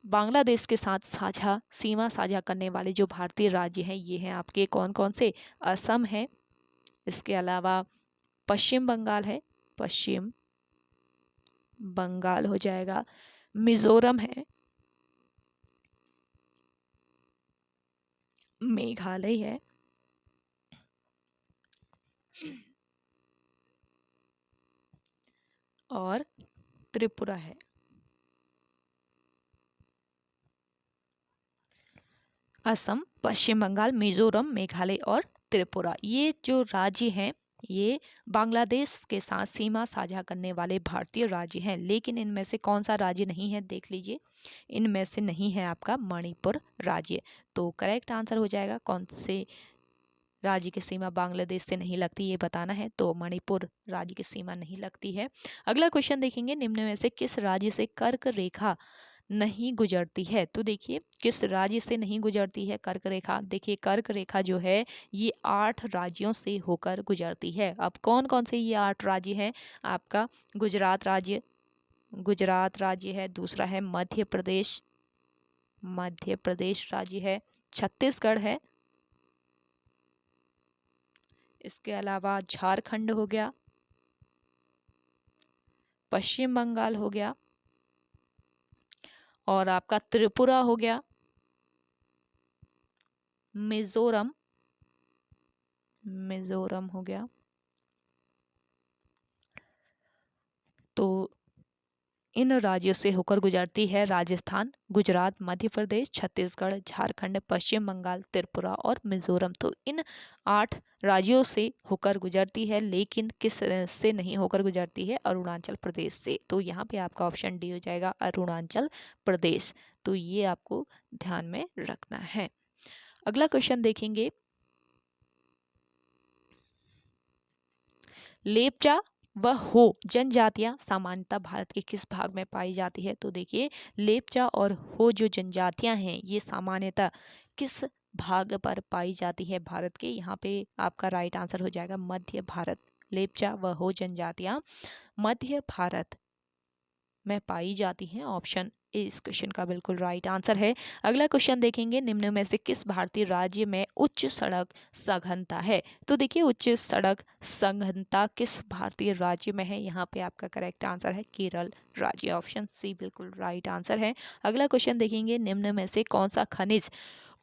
बांग्लादेश के साथ सीमा साझा करने वाले जो भारतीय राज्य हैं ये हैं आपके कौन कौन से, असम है, इसके अलावा पश्चिम बंगाल है, पश्चिम बंगाल हो जाएगा, मिजोरम है, मेघालय है, और त्रिपुरा है। असम, पश्चिम बंगाल, मिजोरम, मेघालय और त्रिपुरा, ये जो राज्य हैं ये बांग्लादेश के साथ सीमा साझा करने वाले भारतीय राज्य हैं। लेकिन इनमें से कौन सा राज्य नहीं है देख लीजिए, इनमें से नहीं है आपका मणिपुर राज्य। तो करेक्ट आंसर हो जाएगा कौन से राज्य की सीमा बांग्लादेश से नहीं लगती ये बताना है, तो मणिपुर राज्य की सीमा नहीं लगती है। अगला क्वेश्चन देखेंगे, निम्न में से किस राज्य से कर्क रेखा नहीं गुजरती है? तो देखिए किस राज्य से नहीं गुजरती है कर्क रेखा? देखिए कर्क रेखा जो है ये 8 राज्यों से होकर गुजरती है। अब कौन कौन से ये 8 राज्य हैं? आपका गुजरात राज्य है, दूसरा है मध्य प्रदेश राज्य है, छत्तीसगढ़ है, इसके अलावा झारखंड हो गया, पश्चिम बंगाल हो गया, और आपका त्रिपुरा हो गया, मिजोरम हो गया। तो इन राज्यों से होकर गुजरती है राजस्थान, गुजरात, मध्य प्रदेश, छत्तीसगढ़, झारखंड, पश्चिम बंगाल, त्रिपुरा और मिजोरम। तो इन 8 राज्यों से होकर गुजरती है, लेकिन किस से नहीं होकर गुजरती है? अरुणाचल प्रदेश से। तो यहाँ पे आपका ऑप्शन डी हो जाएगा, अरुणाचल प्रदेश। तो ये आपको ध्यान में रखना है। अगला क्वेश्चन देखेंगे, लेप्चा व हो जनजातियां सामान्यतः भारत के किस भाग में पाई जाती है? तो देखिए लेप्चा और हो जो जनजातियां हैं ये सामान्यतः किस भाग पर पाई जाती है भारत के? यहाँ पे आपका राइट आंसर हो जाएगा मध्य भारत। लेप्चा व हो जनजातियां मध्य भारत में पाई जाती हैं। ऑप्शन ए इस क्वेश्चन का बिल्कुल राइट आंसर है। अगला क्वेश्चन देखेंगे, निम्न में से किस भारतीय राज्य में उच्च सड़क सघनता है? तो देखिए उच्च सड़क सघनता किस भारतीय राज्य में है? यहाँ पे आपका करेक्ट आंसर है केरल राज्य। ऑप्शन सी बिल्कुल राइट आंसर है। अगला क्वेश्चन देखेंगे, निम्न में से कौन सा खनिज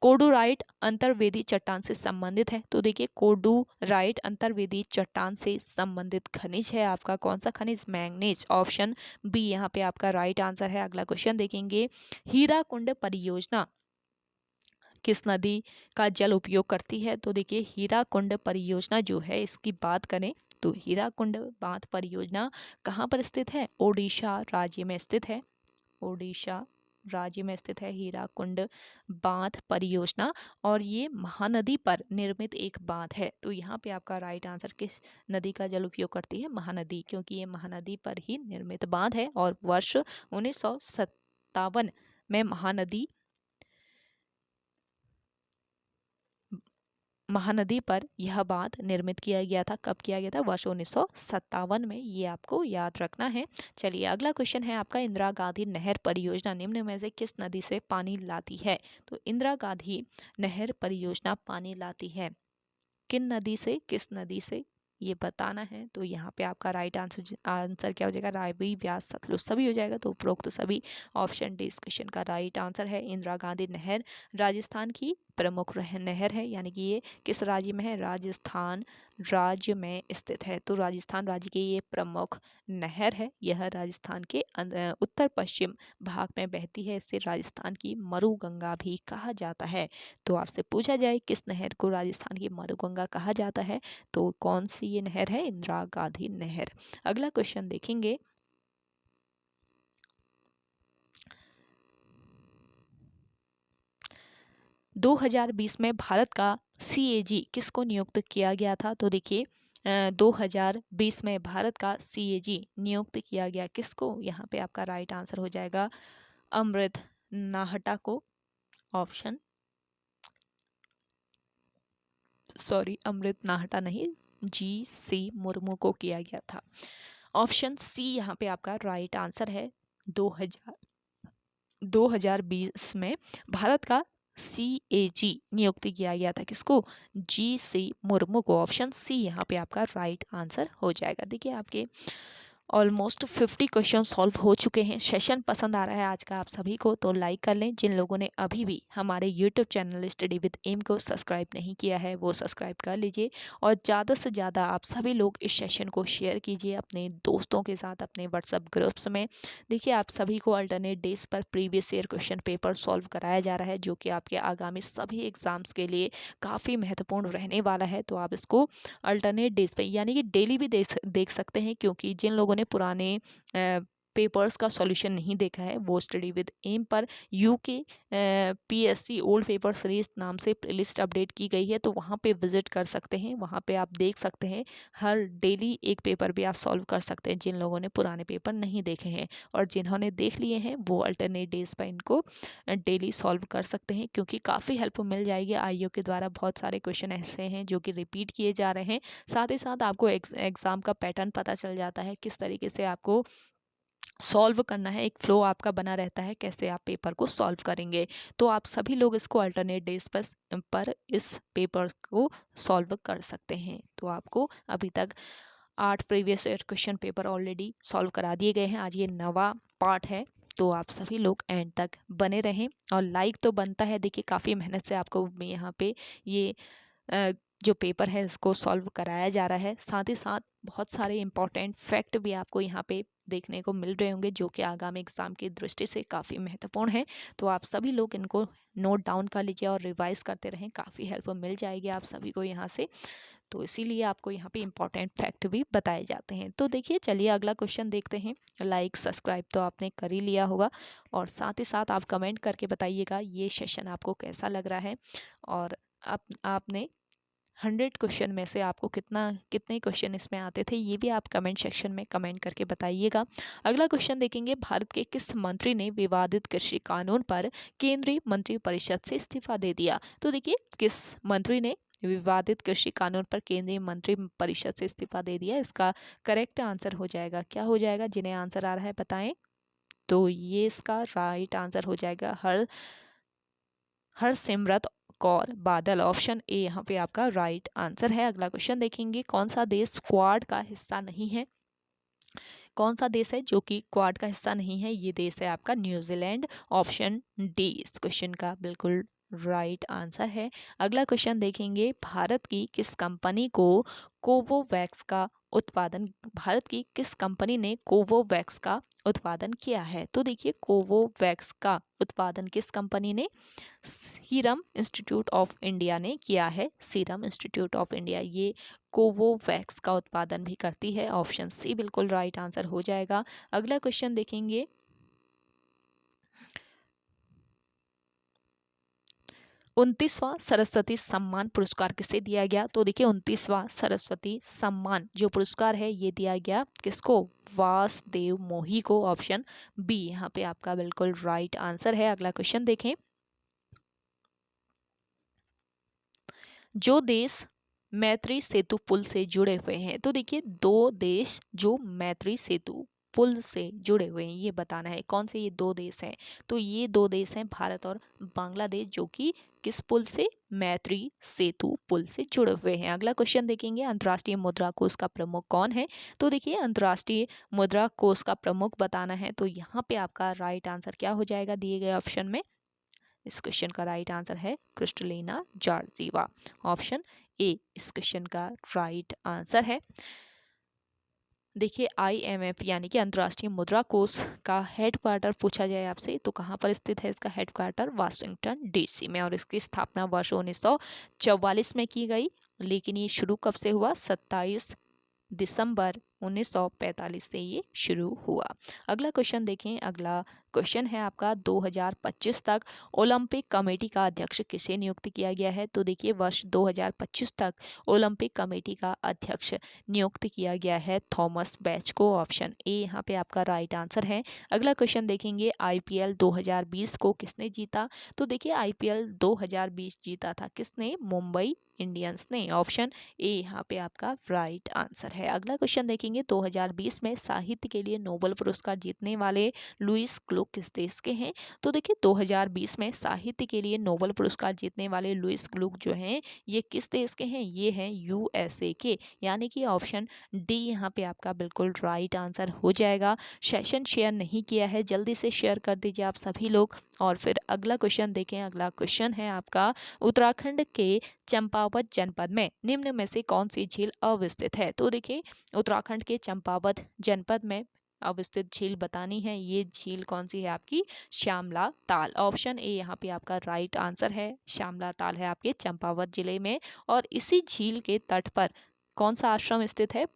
कोडुराइट अंतर्वेदी चट्टान से संबंधित है? तो देखिए कोडुराइट अंतर्वेदी चट्टान से संबंधित खनिज है आपका कौन सा खनिज? मैंगनीज। ऑप्शन बी यहाँ पे आपका राइट आंसर है। अगला क्वेश्चन देखेंगे, हीराकुंड परियोजना किस नदी का जल उपयोग करती है? तो देखिए हीराकुंड परियोजना जो है इसकी बात करें तो हीराकुंड बांध परियोजना कहाँ पर स्थित है? ओडिशा राज्य में स्थित है। ओडिशा राज्य में स्थित है हीराकुंड बांध परियोजना, और ये महानदी पर निर्मित एक बांध है। तो यहाँ पे आपका राइट आंसर किस नदी का जल उपयोग करती है? महानदी, क्योंकि ये महानदी पर ही निर्मित बांध है और वर्ष 1957 में महानदी पर यह बांध निर्मित किया गया था। कब किया गया था? वर्ष 1957 में, ये आपको याद रखना है। चलिए अगला क्वेश्चन है आपका, इंदिरा गांधी नहर परियोजना निम्न में से किस नदी से पानी लाती है? तो इंदिरा गांधी नहर परियोजना पानी लाती है किन नदी से, किस नदी से, ये बताना है। तो यहाँ पे आपका राइट आंसर क्या हो जाएगा? रावी, व्यास, सतलुज सभी हो जाएगा। तो उपरोक्त सभी ऑप्शन डी इस क्वेश्चन का राइट आंसर है। इंदिरा गांधी नहर राजस्थान की प्रमुख नहर है, यानी कि ये किस राज्य में है? राजस्थान राज्य में स्थित है। तो राजस्थान राज्य की ये प्रमुख नहर है। यह राजस्थान के उत्तर पश्चिम भाग में बहती है। इसे राजस्थान की मरु गंगा भी कहा जाता है। तो आपसे पूछा जाए किस नहर को राजस्थान की मरु गंगा कहा जाता है, तो कौन सी ये नहर है? इंदिरा गांधी नहर। अगला क्वेश्चन देखेंगे, 2020 में भारत का CAG किसको नियुक्त किया गया था? तो देखिए 2020 में भारत का CAG नियुक्त किया गया किसको? यहाँ पे आपका राइट आंसर हो जाएगा अमृत नाहटा को। ऑप्शन अमृत नाहटा नहीं, GC मुर्मू को किया गया था। ऑप्शन सी यहाँ पे आपका राइट आंसर है। 2020 में भारत का CAG नियुक्त किया गया था किसको? GC मुर्मू को। ऑप्शन सी यहाँ पे आपका राइट आंसर हो जाएगा। देखिए आपके ऑलमोस्ट 50 क्वेश्चन सॉल्व हो चुके हैं। सेशन पसंद आ रहा है आज का आप सभी को तो लाइक कर लें। जिन लोगों ने अभी भी हमारे YouTube channel study with M को सब्सक्राइब नहीं किया है वो सब्सक्राइब कर लीजिए और ज़्यादा से ज़्यादा आप सभी लोग इस सेशन को शेयर कीजिए अपने दोस्तों के साथ, अपने व्हाट्सएप ग्रुप्स में। देखिए आप सभी को अल्टरनेट डेज पर previous year question paper solve कराया जा रहा है जो कि आपके आगामी सभी एग्जाम्स के लिए काफ़ी महत्वपूर्ण रहने वाला है। तो आप इसको अल्टरनेट डेज पे यानी कि डेली भी देख सकते हैं, क्योंकि जिन लोगों ने पुराने पेपर्स का सॉल्यूशन नहीं देखा है वो स्टडी विद एम पर UK PSC old paper series नाम से प्लेलिस्ट अपडेट की गई है, तो वहाँ पे विजिट कर सकते हैं। वहाँ पे आप देख सकते हैं हर डेली एक पेपर भी आप सॉल्व कर सकते हैं जिन लोगों ने पुराने पेपर नहीं देखे हैं, और जिन्होंने देख लिए हैं वो अल्टरनेट डेज पर इनको डेली सॉल्व कर सकते हैं, क्योंकि काफ़ी हेल्प मिल जाएगी। IO के द्वारा बहुत सारे क्वेश्चन ऐसे हैं जो कि रिपीट किए जा रहे हैं। साथ ही साथ आपको एग्ज़ाम का पैटर्न पता चल जाता है, किस तरीके से आपको सॉल्व करना है, एक फ्लो आपका बना रहता है कैसे आप पेपर को सॉल्व करेंगे। तो आप सभी लोग इसको अल्टरनेट डेज पर इस पेपर को सॉल्व कर सकते हैं। तो आपको अभी तक 8 previous year question paper already solve करा दिए गए हैं। आज ये नवा पार्ट है, तो आप सभी लोग एंड तक बने रहें और लाइक तो बनता है। देखिए काफ़ी मेहनत से आपको यहाँ पे ये जो पेपर है इसको सॉल्व कराया जा रहा है। साथ ही साथ बहुत सारे इंपॉर्टेंट फैक्ट भी आपको यहाँ पे देखने को मिल रहे होंगे जो कि आगामी एग्ज़ाम की दृष्टि से काफ़ी महत्वपूर्ण है। तो आप सभी लोग इनको नोट डाउन कर लीजिए और रिवाइज करते रहें, काफ़ी हेल्प मिल जाएगी आप सभी को यहाँ से। तो इसीलिए आपको यहाँ पे इंपॉर्टेंट फैक्ट भी बताए जाते हैं। तो देखिए चलिए अगला क्वेश्चन देखते हैं। लाइक सब्सक्राइब तो आपने कर ही लिया होगा और साथ ही साथ आप कमेंट करके बताइएगा ये सेशन आपको कैसा लग रहा है, और आपने 100 क्वेश्चन में से आपको कितने क्वेश्चन इसमें आते थे ये भी आप कमेंट सेक्शन में कमेंट करके बताइएगा। अगला क्वेश्चन देखेंगे, भारत के किस मंत्री ने विवादित कृषि कानून पर केंद्रीय मंत्रिपरिषद से इस्तीफा दे दिया? तो देखिए किस मंत्री ने विवादित कृषि कानून पर केंद्रीय मंत्रिपरिषद से इस्तीफा दे दिया? इसका करेक्ट आंसर हो जाएगा, क्या हो जाएगा? जिन्हें आंसर आ रहा है बताएं। तो ये इसका राइट आंसर हो जाएगा हरसिमरत कौर बादल। ऑप्शन ए यहाँ पे आपका राइट आंसर है। अगला क्वेश्चन देखेंगे, कौन सा देश क्वाड का हिस्सा नहीं है? कौन सा देश है जो कि क्वाड का हिस्सा नहीं है? ये देश है आपका न्यूजीलैंड। ऑप्शन डी इस क्वेश्चन का बिल्कुल राइट आंसर है। अगला क्वेश्चन देखेंगे, भारत की किस कंपनी को कोवोवैक्स का उत्पादन भारत की किस कंपनी ने कोवोवैक्स का उत्पादन किया है? तो देखिए कोवोवैक्स का उत्पादन किस कंपनी ने? सीरम इंस्टीट्यूट ऑफ इंडिया ने किया है। सीरम इंस्टीट्यूट ऑफ इंडिया ये कोवोवैक्स का उत्पादन भी करती है। ऑप्शन सी बिल्कुल राइट आंसर हो जाएगा। अगला क्वेश्चन देखेंगे, 29वां सरस्वती सम्मान पुरस्कार किसे दिया गया? तो देखिए 29वां सरस्वती सम्मान जो पुरस्कार है ये दिया गया किसको? वासुदेव मोही को। ऑप्शन बी यहाँ पे आपका बिल्कुल राइट आंसर है। अगला क्वेश्चन देखें, जो देश मैत्री सेतु पुल से जुड़े हुए हैं। तो देखिए 2 देश जो मैत्री सेतु पुल से जुड़े हुए हैं ये बताना है। कौन से ये 2 देश हैं? तो ये 2 देश हैं भारत और बांग्लादेश, जो कि किस पुल से? मैत्री सेतु पुल से जुड़े हुए हैं। अगला क्वेश्चन देखेंगे, अंतर्राष्ट्रीय मुद्रा कोष का प्रमुख कौन है? तो देखिए अंतर्राष्ट्रीय मुद्रा कोष का प्रमुख बताना है। तो यहाँ पे आपका राइट आंसर क्या हो जाएगा दिए गए ऑप्शन में? इस क्वेश्चन का राइट आंसर है क्रिस्टलिना जॉर्जिवा। ऑप्शन ए इस क्वेश्चन का राइट आंसर है। देखिए IMF यानी कि अंतर्राष्ट्रीय मुद्रा कोष का हेडक्वार्टर पूछा जाए आपसे तो कहाँ पर स्थित है? इसका हेडक्वार्टर वाशिंगटन DC में, और इसकी स्थापना वर्ष 1944 में की गई। लेकिन ये शुरू कब से हुआ? 27 दिसंबर 1945 से ये शुरू हुआ। अगला क्वेश्चन देखें। अगला क्वेश्चन है आपका 2025 तक ओलंपिक कमेटी का अध्यक्ष किसे नियुक्त किया गया है? तो देखिए वर्ष 2025 तक ओलंपिक कमेटी का अध्यक्ष नियुक्त किया गया है थॉमस बैच को। ऑप्शन ए यहाँ पे आपका राइट आंसर है। अगला क्वेश्चन देखेंगे। आईपीएल 2020 को किसने जीता? तो देखिए आईपीएल 2020 जीता था किसने? मुंबई इंडियंस ने। ऑप्शन ए यहाँ पे आपका राइट आंसर है। अगला क्वेश्चन देखेंगे। 2020 में साहित्य के लिए नोबेल पुरस्कार जीतने वाले लुईस ग्लुक किस देश के हैं? तो देखिए 2020 में साहित्य के लिए नोबेल पुरस्कार जीतने वाले लुईस ग्लुक जो हैं ये किस देश के हैं? ये हैं यूएसए के, यानी कि ऑप्शन डी यहाँ पे आपका बिल्कुल राइट आंसर हो जाएगा। सेशन शेयर नहीं किया है, जल्दी से शेयर कर दीजिए आप सभी लोग। और फिर अगला क्वेश्चन देखें। अगला क्वेश्चन है आपका उत्तराखंड के चंपावत जनपद में निम्न में से कौन सी झील अवस्थित है? तो देखिए उत्तराखंड के चंपावत जनपद में अवस्थित झील बतानी है। ये झील कौन सी है आपकी? श्यामला ताल। ऑप्शन ए यहाँ पे आपका राइट आंसर है। श्यामला ताल है आपके चंपावत जिले में। और इसी झील के तट पर कौन सा आश्रम स्थित है?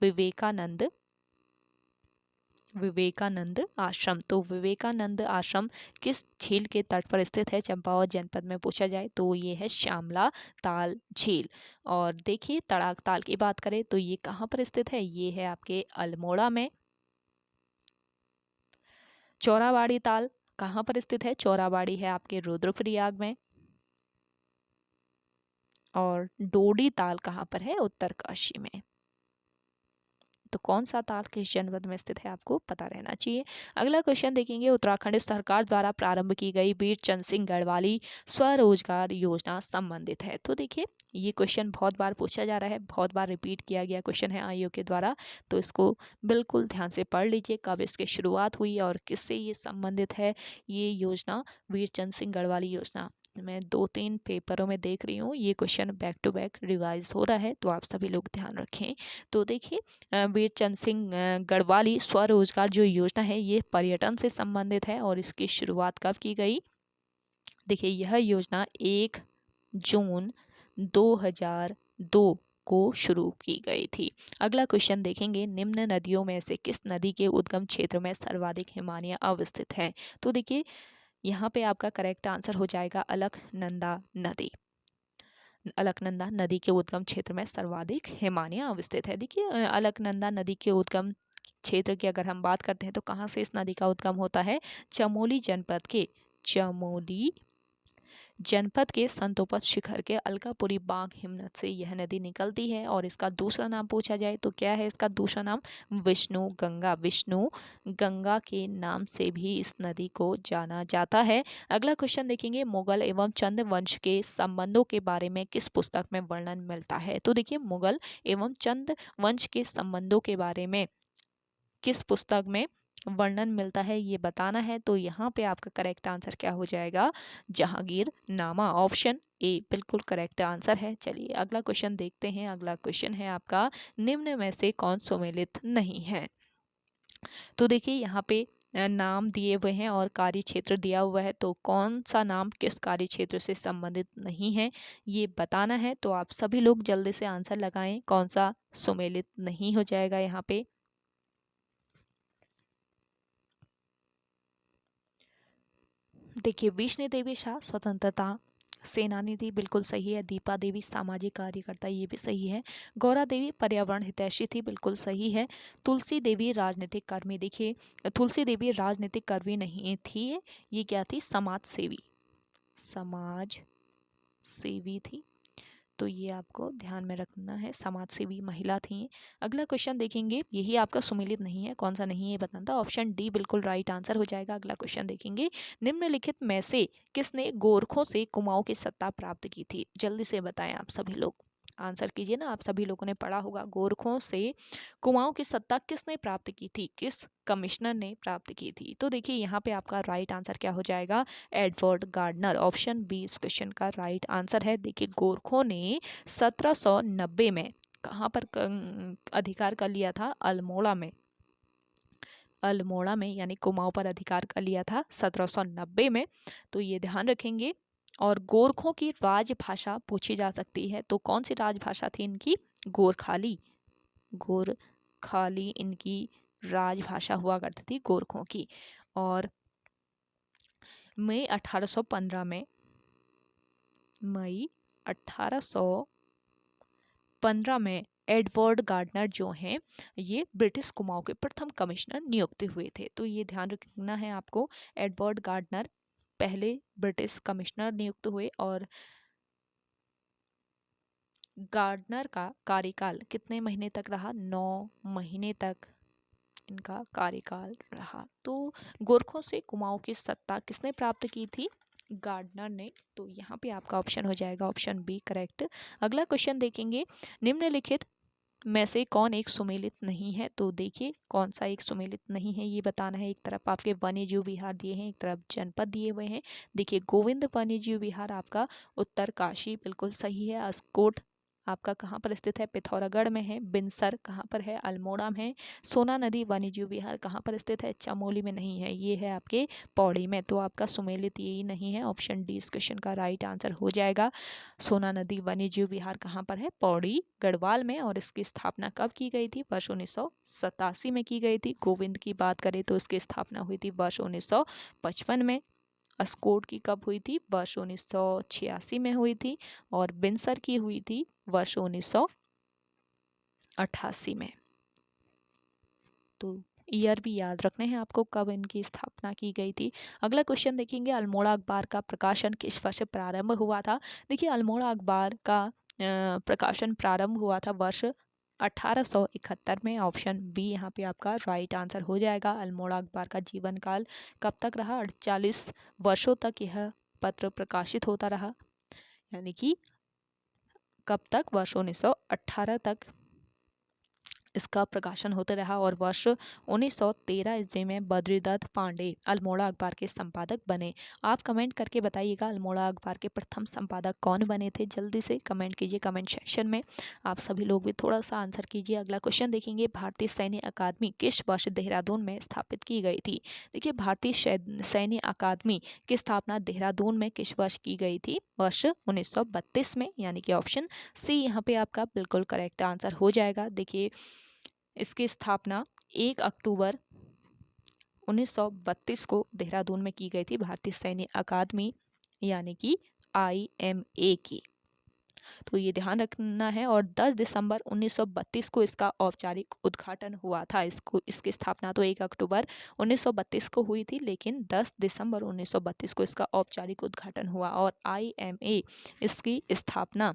विवेकानंद आश्रम। तो विवेकानंद आश्रम किस झील के तट पर स्थित है चंपावत जनपद में पूछा जाए तो ये है श्यामला ताल झील। और देखिए तड़ाक ताल की बात करें तो ये कहाँ पर स्थित है? ये है आपके अल्मोड़ा में। चौराबाड़ी ताल कहाँ पर स्थित है? चौराबाड़ी है आपके रुद्रप्रयाग में। और डोडी ताल कहाँ पर है? उत्तरकाशी में। तो कौन सा ताल किस जनपद में स्थित है आपको पता रहना चाहिए। अगला क्वेश्चन देखेंगे। उत्तराखंड सरकार द्वारा प्रारंभ की गई वीर चंद सिंह गढ़वाली स्वरोजगार योजना संबंधित है। तो देखिए ये क्वेश्चन बहुत बार पूछा जा रहा है, बहुत बार रिपीट किया गया क्वेश्चन है आयोग के द्वारा, तो इसको बिल्कुल ध्यान से पढ़ लीजिए कब इसकी शुरुआत हुई और किससे ये संबंधित है ये योजना, वीर चंद सिंह गढ़वाली योजना। मैं 2-3 पेपरों में देख रही हूँ ये question back to back revise हो रहा है, तो आप सभी लोग ध्यान रखें। तो देखिए वीर चंद सिंह गढ़वाली स्वरोजगार जो योजना है ये पर्यटन से संबंधित है और इसकी शुरुआत कब की गई? देखिए यह योजना 1 जून 2002 को शुरू की गई थी। अगला क्वेश्चन देखेंगे। निम्न नदियों में से किस नदी के उद्गम क्षेत्र में सर्वाधिक हिमालय अवस्थित है? तो देखिए यहाँ पे आपका करेक्ट आंसर हो जाएगा अलकनंदा नदी। अलकनंदा नदी के उद्गम क्षेत्र में सर्वाधिक हिमालय अवस्थित है। देखिए अलकनंदा नदी के उद्गम क्षेत्र की अगर हम बात करते हैं तो कहाँ से इस नदी का उद्गम होता है? चमोली जनपद के संतोपत शिखर के अलकापुरी बाग हिमनद से यह नदी निकलती है। और इसका दूसरा नाम पूछा जाए तो क्या है इसका दूसरा नाम? विष्णु गंगा के नाम से भी इस नदी को जाना जाता है। अगला क्वेश्चन देखेंगे। मुगल एवं चंद वंश के संबंधों के बारे में किस पुस्तक में वर्णन मिलता है? तो देखिए मुगल एवं चंद वंश के संबंधों के बारे में किस पुस्तक में वर्णन मिलता है ये बताना है। तो यहाँ पे आपका करेक्ट आंसर क्या हो जाएगा? जहांगीरनामा। ऑप्शन ए बिल्कुल करेक्ट आंसर है। चलिए अगला क्वेश्चन देखते हैं। अगला क्वेश्चन है आपका निम्न में से कौन सुमेलित नहीं है? तो देखिए यहाँ पे नाम दिए हुए हैं और कार्य क्षेत्र दिया हुआ है, तो कौन सा नाम किस कार्य क्षेत्र से संबंधित नहीं है ये बताना है। तो आप सभी लोग जल्दी से आंसर लगाएं कौन सा सुमेलित नहीं हो जाएगा यहाँ पे। देखिए विष्णु देवी शाह स्वतंत्रता सेनानी थी, बिल्कुल सही है। दीपा देवी सामाजिक कार्यकर्ता, ये भी सही है। गौरा देवी पर्यावरण हितैषी थी, बिल्कुल सही है। तुलसी देवी राजनीतिक कर्मी, देखिए तुलसी देवी राजनीतिक कर्मी नहीं थी, ये क्या थी? समाज सेवी थी। तो ये आपको ध्यान में रखना है, समाज सेवी महिला थी। अगला क्वेश्चन देखेंगे। यही आपका सुमेलित नहीं है, कौन सा नहीं है बताना था। ऑप्शन डी बिल्कुल राइट आंसर हो जाएगा। अगला क्वेश्चन देखेंगे। निम्नलिखित में से किसने गोरखों से कुमाऊं की सत्ता प्राप्त की थी? जल्दी से बताएं आप सभी लोग, आंसर कीजिए ना। आप सभी लोगों ने पढ़ा होगा गोरखों से कुमाऊं की सत्ता किसने प्राप्त की थी, किस कमिश्नर ने प्राप्त की थी? तो देखिए यहाँ पे आपका राइट आंसर क्या हो जाएगा? Edward Gardner. ऑप्शन बी इस क्वेश्चन का राइट आंसर है। देखिए गोरखों ने 1790 में कहाँ पर अधिकार कर लिया था? अल्मोड़ा में यानी कुमाऊं पर अधिकार कर लिया था 1790 में, तो ये ध्यान रखेंगे। और गोरखों की राजभाषा पूछी जा सकती है, तो कौन सी राजभाषा थी इनकी? गोरखाली। खाली इनकी राजभाषा हुआ करती थी गोरखों की। और मई 1815 में, मई 1815 में एडवर्ड गार्डनर जो हैं ये ब्रिटिश कुमाऊं के प्रथम कमिश्नर नियुक्त हुए थे। तो ये ध्यान रखना है आपको, एडवर्ड गार्डनर पहले ब्रिटिश कमिश्नर नियुक्त हुए। और गार्डनर का कार्यकाल कितने महीने तक रहा? 9 महीने तक इनका कार्यकाल रहा। तो गोरखों से कुमाऊं की सत्ता किसने प्राप्त की थी? गार्डनर ने। तो यहाँ पे आपका ऑप्शन हो जाएगा ऑप्शन बी करेक्ट। अगला क्वेश्चन देखेंगे, निम्नलिखित में से कौन एक सुमेलित नहीं है? तो देखिए कौन सा एक सुमेलित नहीं है ये बताना है। एक तरफ आपके वन्यजीव विहार दिए हैं, एक तरफ जनपद दिए हुए हैं। देखिए गोविंद वन्यजीव विहार आपका उत्तरकाशी बिल्कुल सही है। अस्कोट आपका कहाँ पर स्थित है? पिथौरागढ़ में है। बिनसर कहाँ पर है? अल्मोड़ा में है। सोना नदी वन्यजीव विहार कहाँ पर स्थित है? चमोली में नहीं है, ये है आपके पौड़ी में। तो आपका सुमेलित यही नहीं है, ऑप्शन डी इस क्वेश्चन का राइट आंसर हो जाएगा। सोना नदी वन्यजीव विहार कहाँ पर है? पौड़ी गढ़वाल में। और इसकी स्थापना कब की गई थी? वर्ष 1987 में की गई थी। गोविंद की बात करें तो इसकी स्थापना हुई थी वर्ष 1955 में। अस्कोट की कब हुई थी? वर्ष 1986 में हुई थी। और बिनसर की हुई थी वर्ष 1988 में। तो ईयर भी याद रखने हैं आपको कब इनकी स्थापना की गई थी। अगला क्वेश्चन देखेंगे, अल्मोड़ा अखबार का प्रकाशन किस वर्ष प्रारंभ हुआ था? देखिए अल्मोड़ा अखबार का प्रकाशन प्रारंभ हुआ था वर्ष 1871 में। ऑप्शन बी यहाँ पे आपका राइट आंसर हो जाएगा। अल्मोड़ा अखबार का जीवन काल कब तक रहा? 48 वर्षों तक यह पत्र प्रकाशित होता रहा। यानी कि कब तक? वर्ष 1918 तक इसका प्रकाशन होता रहा। और वर्ष 1913 ईस्वी में बद्रीदत्त पांडे अल्मोड़ा अखबार के संपादक बने। आप कमेंट करके बताइएगा अल्मोड़ा अखबार के प्रथम संपादक कौन बने थे? जल्दी से कमेंट कीजिए कमेंट सेक्शन में। आप सभी लोग भी थोड़ा सा आंसर कीजिए। अगला क्वेश्चन देखेंगे, भारतीय सैन्य अकादमी किस वर्ष देहरादून में स्थापित की गई थी? देखिए भारतीय सैन्य अकादमी की स्थापना देहरादून में किस वर्ष की गई थी? वर्ष 1932 में। यानी कि ऑप्शन सी यहाँ पे आपका बिल्कुल करेक्ट आंसर हो जाएगा। देखिए इसकी स्थापना 1 अक्टूबर 1932 को देहरादून में की गई थी, भारतीय सैन्य अकादमी यानी कि IMA की। तो ये ध्यान रखना है। और 10 दिसंबर 1932 को इसका औपचारिक उद्घाटन हुआ था। इसकी स्थापना तो 1 अक्टूबर 1932 को हुई थी, लेकिन 10 दिसंबर 1932 को इसका औपचारिक उद्घाटन हुआ। और IMA इसकी स्थापना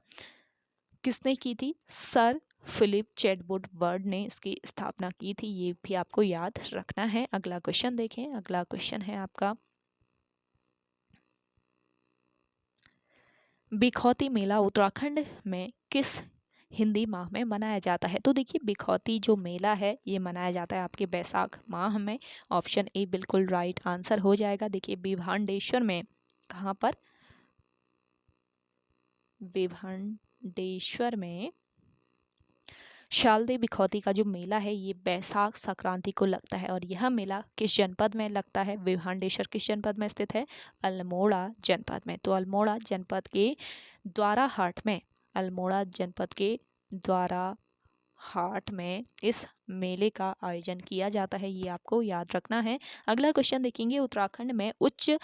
किसने की थी? सर फिलिप चैडवुड वर्ड ने इसकी स्थापना की थी। ये भी आपको याद रखना है। अगला क्वेश्चन देखें। अगला क्वेश्चन है आपका, बिखौती मेला उत्तराखंड में किस हिंदी माह में मनाया जाता है? तो देखिए बिखौती जो मेला है ये मनाया जाता है आपके बैसाख माह में। ऑप्शन ए बिल्कुल राइट आंसर हो जाएगा। देखिए विभांडेश्वर में, कहाँ पर? विभांडेश्वर में शालदे बिखौती का जो मेला है ये बैसाख संक्रांति को लगता है। और यह मेला किस जनपद में लगता है? विभांडेश्वर किस जनपद में स्थित है? अल्मोड़ा जनपद में। तो अल्मोड़ा जनपद के द्वाराहाट में, अल्मोड़ा जनपद के द्वाराहाट में इस मेले का आयोजन किया जाता है, ये आपको याद रखना है। अगला क्वेश्चन देखेंगे, उत्तराखंड में उच्च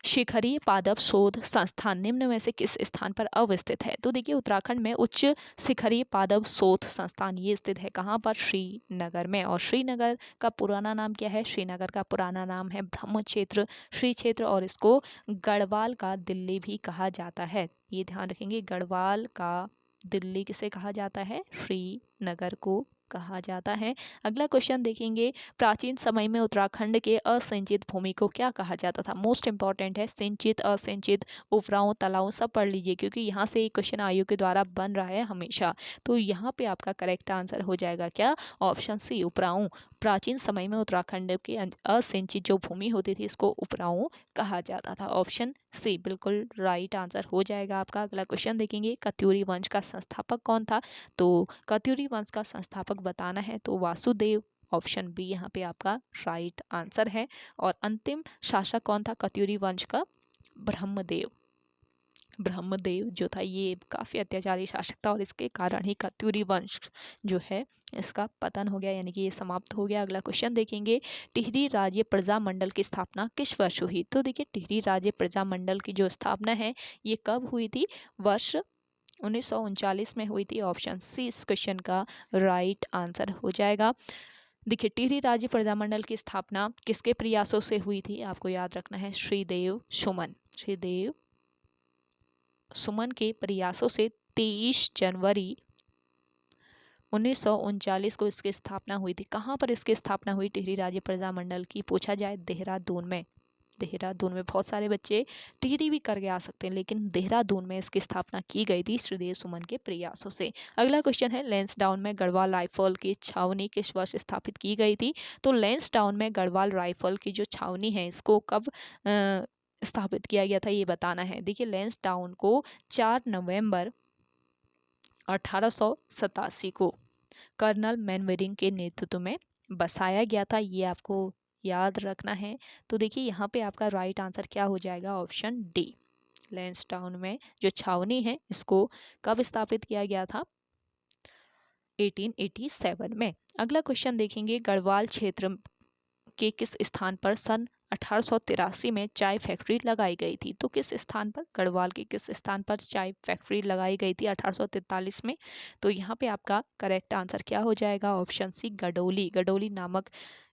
शिखरीय पादप शोध संस्थान निम्न में से किस स्थान पर अवस्थित है? तो देखिए उत्तराखंड में उच्च शिखरीय पादप शोध संस्थान ये स्थित है कहाँ पर? श्रीनगर में। और श्रीनगर का पुराना नाम क्या है? श्रीनगर का पुराना नाम है ब्रह्म क्षेत्र, श्री क्षेत्र। और इसको गढ़वाल का दिल्ली भी कहा जाता है। ये ध्यान रखेंगे, गढ़वाल का दिल्ली किसे कहा जाता है? श्रीनगर को कहा जाता है। अगला क्वेश्चन देखेंगे, प्राचीन समय में उत्तराखंड के असिंचित भूमि को क्या कहा जाता था? मोस्ट इंपॉर्टेंट है, सिंचित, असिंचित, उपराओं, तालाबों सब पढ़ लीजिए, क्योंकि यहाँ से एक क्वेश्चन आयोग के द्वारा बन रहा है हमेशा। तो यहाँ पे आपका करेक्ट आंसर हो जाएगा क्या? ऑप्शन सी उपराओं। प्राचीन समय में उत्तराखंड की असिंचित जो भूमि होती थी इसको उपराओं कहा जाता था। ऑप्शन सी बिल्कुल राइट आंसर हो जाएगा आपका। अगला क्वेश्चन देखेंगे, कत्यूरी वंश का संस्थापक कौन था? तो कत्यूरी वंश का संस्थापक बताना है तो वासुदेव। ऑप्शन बी यहाँ पे आपका राइट आंसर है। और अंतिम शासक कौन था कत्यूरी वंश का? ब्रह्मदेव। ब्रह्मदेव जो था ये काफ़ी अत्याचारी शासक था और इसके कारण ही कत्यूरी वंश जो है इसका पतन हो गया, यानी कि ये समाप्त हो गया। अगला क्वेश्चन देखेंगे, टिहरी राज्य प्रजामंडल की स्थापना किस वर्ष हुई? तो देखिए टिहरी राज्य प्रजामंडल की जो स्थापना है ये कब हुई थी? वर्ष 1939 में हुई थी। ऑप्शन सी इस क्वेश्चन का राइट आंसर हो जाएगा। देखिए टिहरी राज्य प्रजामंडल की स्थापना किसके प्रयासों से हुई थी? आपको याद रखना है श्रीदेव सुमन। श्रीदेव सुमन के प्रयासों से 23 जनवरी 1939 को इसकी स्थापना हुई थी। कहाँ पर इसकी स्थापना हुई टिहरी राज्य प्रजामंडल की? पूछा जाए देहरादून में। देहरादून में बहुत सारे बच्चे टिहरी भी करके आ सकते हैं, लेकिन देहरादून में इसकी स्थापना की गई थी श्रीदेव सुमन के प्रयासों से। अगला क्वेश्चन है, लैंसडाउन में गढ़वाल राइफल की छावनी किस वर्ष स्थापित की गई थी? तो लैंसडाउन में गढ़वाल राइफल की जो छावनी है इसको कब स्थापित किया गया था ये बताना है। देखिए लैंसडाउन को 4 नवंबर 1887 को कर्नल मैनवेरिंग के नेतृत्व में बसाया गया था, ये आपको याद रखना है। तो देखिए यहाँ पे आपका राइट आंसर क्या हो जाएगा? Option D. लैंसडाउन में जो छावनी है इसको कब स्थापित किया गया था? 1887 में। अगला क्वेश्चन देखेंगे, गढ़वाल क्षेत्र के किस स्थान पर सन 1883 में चाय फैक्ट्री लगाई गई थी? तो किस स्थान पर, गढ़वाल के किस स्थान पर चाय फैक्ट्री लगाई गई थी 1843 में? तो यहाँ पे आपका करेक्ट आंसर क्या हो जाएगा? Option C Gadoli. गडोली नामक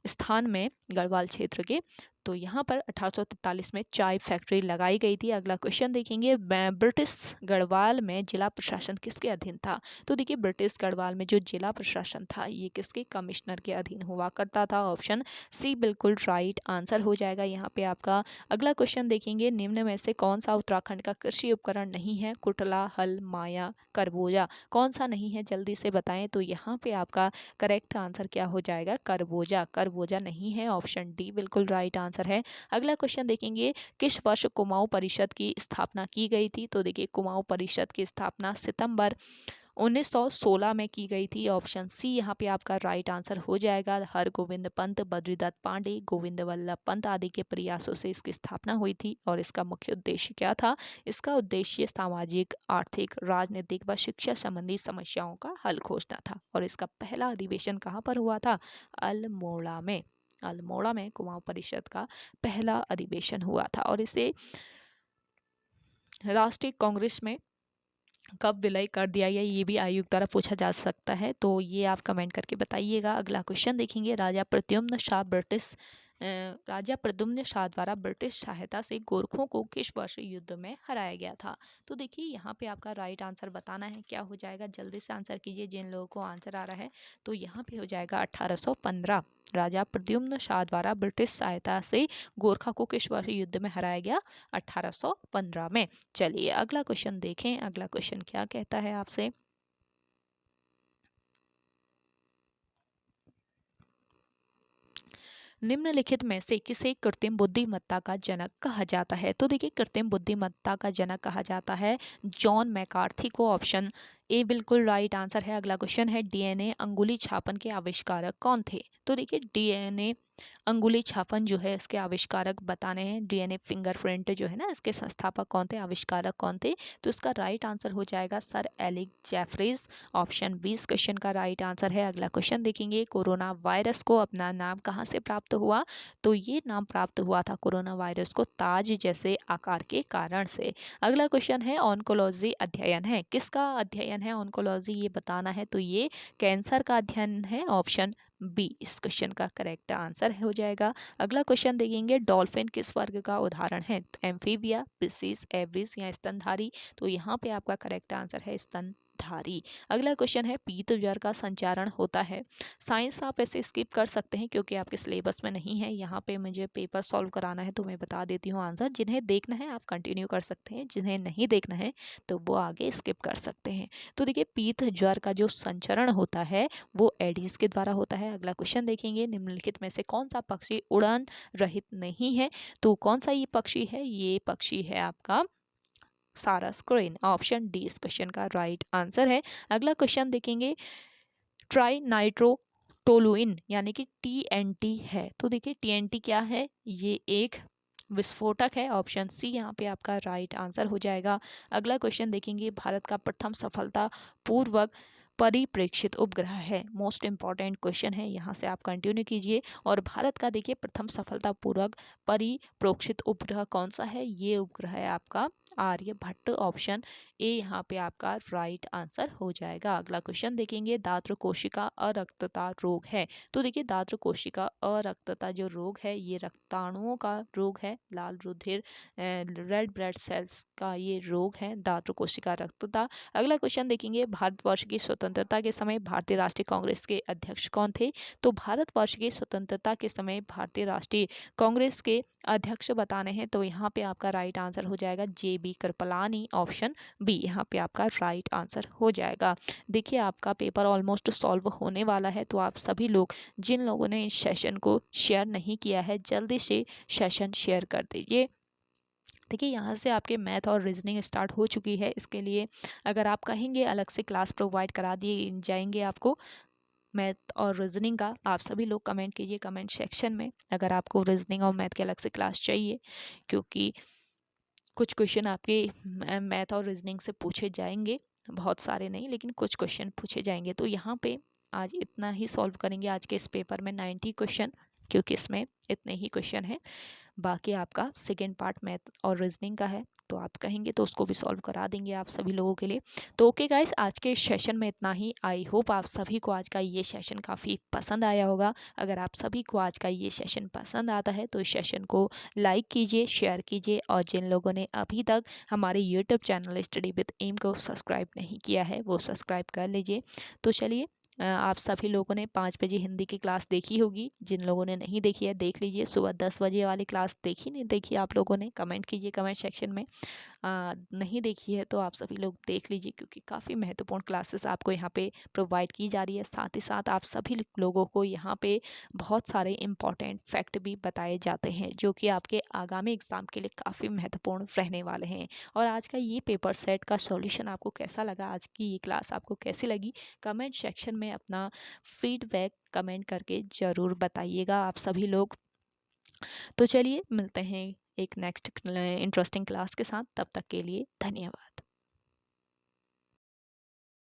स्थान में गढ़वाल क्षेत्र के, तो यहाँ पर 1843 में चाय फैक्ट्री लगाई गई थी। अगला क्वेश्चन देखेंगे, ब्रिटिश गढ़वाल में जिला प्रशासन किसके अधीन था? तो देखिए ब्रिटिश गढ़वाल में जो जिला प्रशासन था ये किसके? कमिश्नर के अधीन हुआ करता था। ऑप्शन सी बिल्कुल राइट आंसर हो जाएगा यहाँ पे आपका। अगला क्वेश्चन देखेंगे, निम्न में से कौन सा उत्तराखंड का कृषि उपकरण नहीं है? कुटला, हल, माया, करबोजा, कौन सा नहीं है? जल्दी से बताएं। तो यहाँ पे आपका करेक्ट आंसर क्या हो जाएगा? करबोजा। करबोजा नहीं है, ऑप्शन डी बिल्कुल राइट आंसर है। अगला क्वेश्चन देखेंगे, किस वर्ष कुमाऊं परिषद की स्थापना की गई थी? तो देखिए कुमाऊं परिषद की स्थापना सितंबर 1916 में की गई थी। ऑप्शन सी यहाँ पे आपका राइट आंसर हो जाएगा। हरगोविंद पंत, बद्रीदत्त पांडे, गोविंद वल्लभ पंत आदि के प्रयासों से इसकी स्थापना हुई थी। और इसका मुख्य उद्देश्य क्या था? इसका उद्देश्य सामाजिक, आर्थिक, राजनीतिक व शिक्षा संबंधी समस्याओं का हल खोजना था। और इसका पहला अधिवेशन कहाँ पर हुआ था? अल्मोड़ा में। अल्मोड़ा में कुमाऊं परिषद का पहला अधिवेशन हुआ था। और इसे राष्ट्रीय कांग्रेस में कब विलय कर दिया गया ये भी आयोग द्वारा पूछा जा सकता है, तो ये आप कमेंट करके बताइएगा। अगला क्वेश्चन देखेंगे, राजा प्रद्युम्न शाह द्वारा ब्रिटिश सहायता से गोरखों को किस वर्ष युद्ध में हराया गया था? तो देखिए यहाँ पे आपका राइट आंसर बताना है। क्या हो जाएगा? जल्दी से आंसर कीजिए जिन लोगों को आंसर आ रहा है। तो यहाँ पे हो जाएगा 1815। राजा प्रद्युम्न शाह द्वारा ब्रिटिश सहायता से गोरखा को किस वर्ष युद्ध में हराया गया? 1815 में। चलिए अगला क्वेश्चन देखें। अगला क्वेश्चन क्या कहता है आपसे? निम्नलिखित में से किसे कृत्रिम बुद्धिमत्ता का जनक कहा जाता है? तो देखिए कृत्रिम बुद्धिमत्ता का जनक कहा जाता है जॉन मैकार्थी को। ऑप्शन ए बिल्कुल राइट आंसर है। अगला क्वेश्चन है, डीएनए अंगुली छापन के आविष्कारक कौन थे? तो देखिए डीएनए अंगुली छापन जो है इसके आविष्कारक बताने हैं। डीएनए फिंगरप्रिंट जो है ना इसके संस्थापक कौन थे, आविष्कारक कौन थे? तो इसका राइट आंसर हो जाएगा sir Alec Jeffreys. Option 20 question का राइट आंसर है। अगला क्वेश्चन देखेंगे, कोरोना वायरस को अपना नाम कहाँ से प्राप्त हुआ? तो ये नाम प्राप्त हुआ था कोरोना वायरस को ताज जैसे आकार के कारण से। अगला क्वेश्चन है, ऑन्कोलॉजी अध्ययन है किसका अध्ययन है? ऑन्कोलॉजी ये बताना है। तो ये कैंसर का अध्ययन है। ऑप्शन बी इस क्वेश्चन का करेक्ट आंसर हो जाएगा। अगला क्वेश्चन देखेंगे, डॉल्फिन किस वर्ग का उदाहरण है? एम्फीबिया, ब्रिसिस, एविस या स्तनधारी? तो यहाँ पे आपका करेक्ट आंसर है स्तनधारी। अगला क्वेश्चन है, पीत ज्वर का संचारण होता है? साइंस आप ऐसे स्किप कर सकते हैं क्योंकि आपके सिलेबस में नहीं है। यहाँ पे मुझे पेपर सॉल्व कराना है तो मैं बता देती हूँ आंसर। जिन्हें देखना है आप कंटिन्यू कर सकते हैं, जिन्हें नहीं देखना है तो वो आगे स्किप कर सकते हैं। तो देखिए पीत ज्वर का जो संचरण होता है वो एडीज के द्वारा होता है। अगला क्वेश्चन देखेंगे, निम्नलिखित में से कौन सा पक्षी उड़ान रहित नहीं है? तो कौन सा ये पक्षी है? ये पक्षी है आपका सारस क्रेन। ऑप्शन डी इस क्वेश्चन का राइट आंसर है। अगला क्वेश्चन देखेंगे, ट्राई नाइट्रोटोलुइन यानी कि टीएनटी है। तो देखिए टीएनटी क्या है? ये एक विस्फोटक है। ऑप्शन सी यहाँ पे आपका राइट आंसर हो जाएगा। अगला क्वेश्चन देखेंगे, भारत का प्रथम सफलतापूर्वक परिप्रेक्षित उपग्रह है। मोस्ट इंपॉर्टेंट क्वेश्चन है, यहाँ से आप कंटिन्यू कीजिए। और भारत का देखिए प्रथम सफलतापूर्वक परिप्रेक्षित उपग्रह कौन सा है? ये उपग्रह है आपका आर्यभट्ट। ऑप्शन ए यहाँ पे आपका राइट आंसर हो जाएगा। अगला क्वेश्चन देखेंगे, दात्र कोशिका अरक्तता रोग है। तो देखिए दात्र कोशिका अरक्तता जो रोग है ये रक्ताणुओं का रोग है, लाल रुधिर रेड ब्लड सेल्स का ये रोग है, दात्र कोशिका रक्तता। अगला क्वेश्चन देखेंगे, भारतवर्ष की स्वतंत्रता के समय भारतीय राष्ट्रीय कांग्रेस के अध्यक्ष कौन थे? तो भारतवर्ष की स्वतंत्रता के समय भारतीय राष्ट्रीय कांग्रेस के अध्यक्ष बताने हैं, तो यहाँ पे आपका राइट आंसर हो जाएगा JB कृपलानी। ऑप्शन बी यहाँ पे आपका राइट आंसर हो जाएगा। देखिए आपका पेपर ऑलमोस्ट सॉल्व होने वाला है, तो आप सभी लोग जिन लोगों ने इस सेशन को शेयर नहीं किया है जल्दी से सेशन शेयर कर दीजिए। देखिए यहाँ से आपके मैथ और रीजनिंग स्टार्ट हो चुकी है। इसके लिए अगर आप कहेंगे अलग से क्लास प्रोवाइड करा दिए जाएंगे आपको मैथ और रीजनिंग का, आप सभी लोग कमेंट कीजिए कमेंट सेक्शन में अगर आपको रीजनिंग और मैथ के अलग से क्लास चाहिए, क्योंकि कुछ क्वेश्चन आपके मैथ और रीजनिंग से पूछे जाएंगे, बहुत सारे नहीं लेकिन कुछ क्वेश्चन पूछे जाएंगे। तो यहाँ पे आज इतना ही सॉल्व करेंगे आज के इस पेपर में 90 क्वेश्चन, क्योंकि इसमें इतने ही क्वेश्चन हैं। बाकी आपका सेकेंड पार्ट मैथ और रीजनिंग का है, तो आप कहेंगे तो उसको भी सॉल्व करा देंगे आप सभी लोगों के लिए। तो ओके गाइस, आज के सेशन में इतना ही। आई होप आप सभी को आज का ये सेशन काफ़ी पसंद आया होगा। अगर आप सभी को आज का ये सेशन पसंद आता है तो इस सेशन को लाइक कीजिए, शेयर कीजिए, और जिन लोगों ने अभी तक हमारे YouTube channel study with M को सब्सक्राइब नहीं किया है वो सब्सक्राइब कर लीजिए। तो चलिए, आप सभी लोगों ने 5 बजे हिंदी की क्लास देखी होगी, जिन लोगों ने नहीं देखी है देख लीजिए। सुबह 10 बजे वाली क्लास देखी नहीं देखी आप लोगों ने, कमेंट कीजिए कमेंट सेक्शन में। नहीं देखी है तो आप सभी लोग देख लीजिए, क्योंकि काफ़ी महत्वपूर्ण क्लासेस आपको यहाँ पे प्रोवाइड की जा रही है। साथ ही साथ आप सभी लोगों को यहाँ पे बहुत सारे इम्पॉर्टेंट फैक्ट भी बताए जाते हैं, जो कि आपके आगामी एग्ज़ाम के लिए काफ़ी महत्वपूर्ण रहने वाले हैं। और आज का ये पेपर सेट का सॉल्यूशन आपको कैसा लगा, आज की ये क्लास आपको कैसी लगी, कमेंट सेक्शन में अपना फीडबैक कमेंट करके ज़रूर बताइएगा आप सभी लोग। तो चलिए मिलते हैं एक नेक्स्ट इंटरेस्टिंग क्लास के साथ, तब तक के लिए धन्यवाद।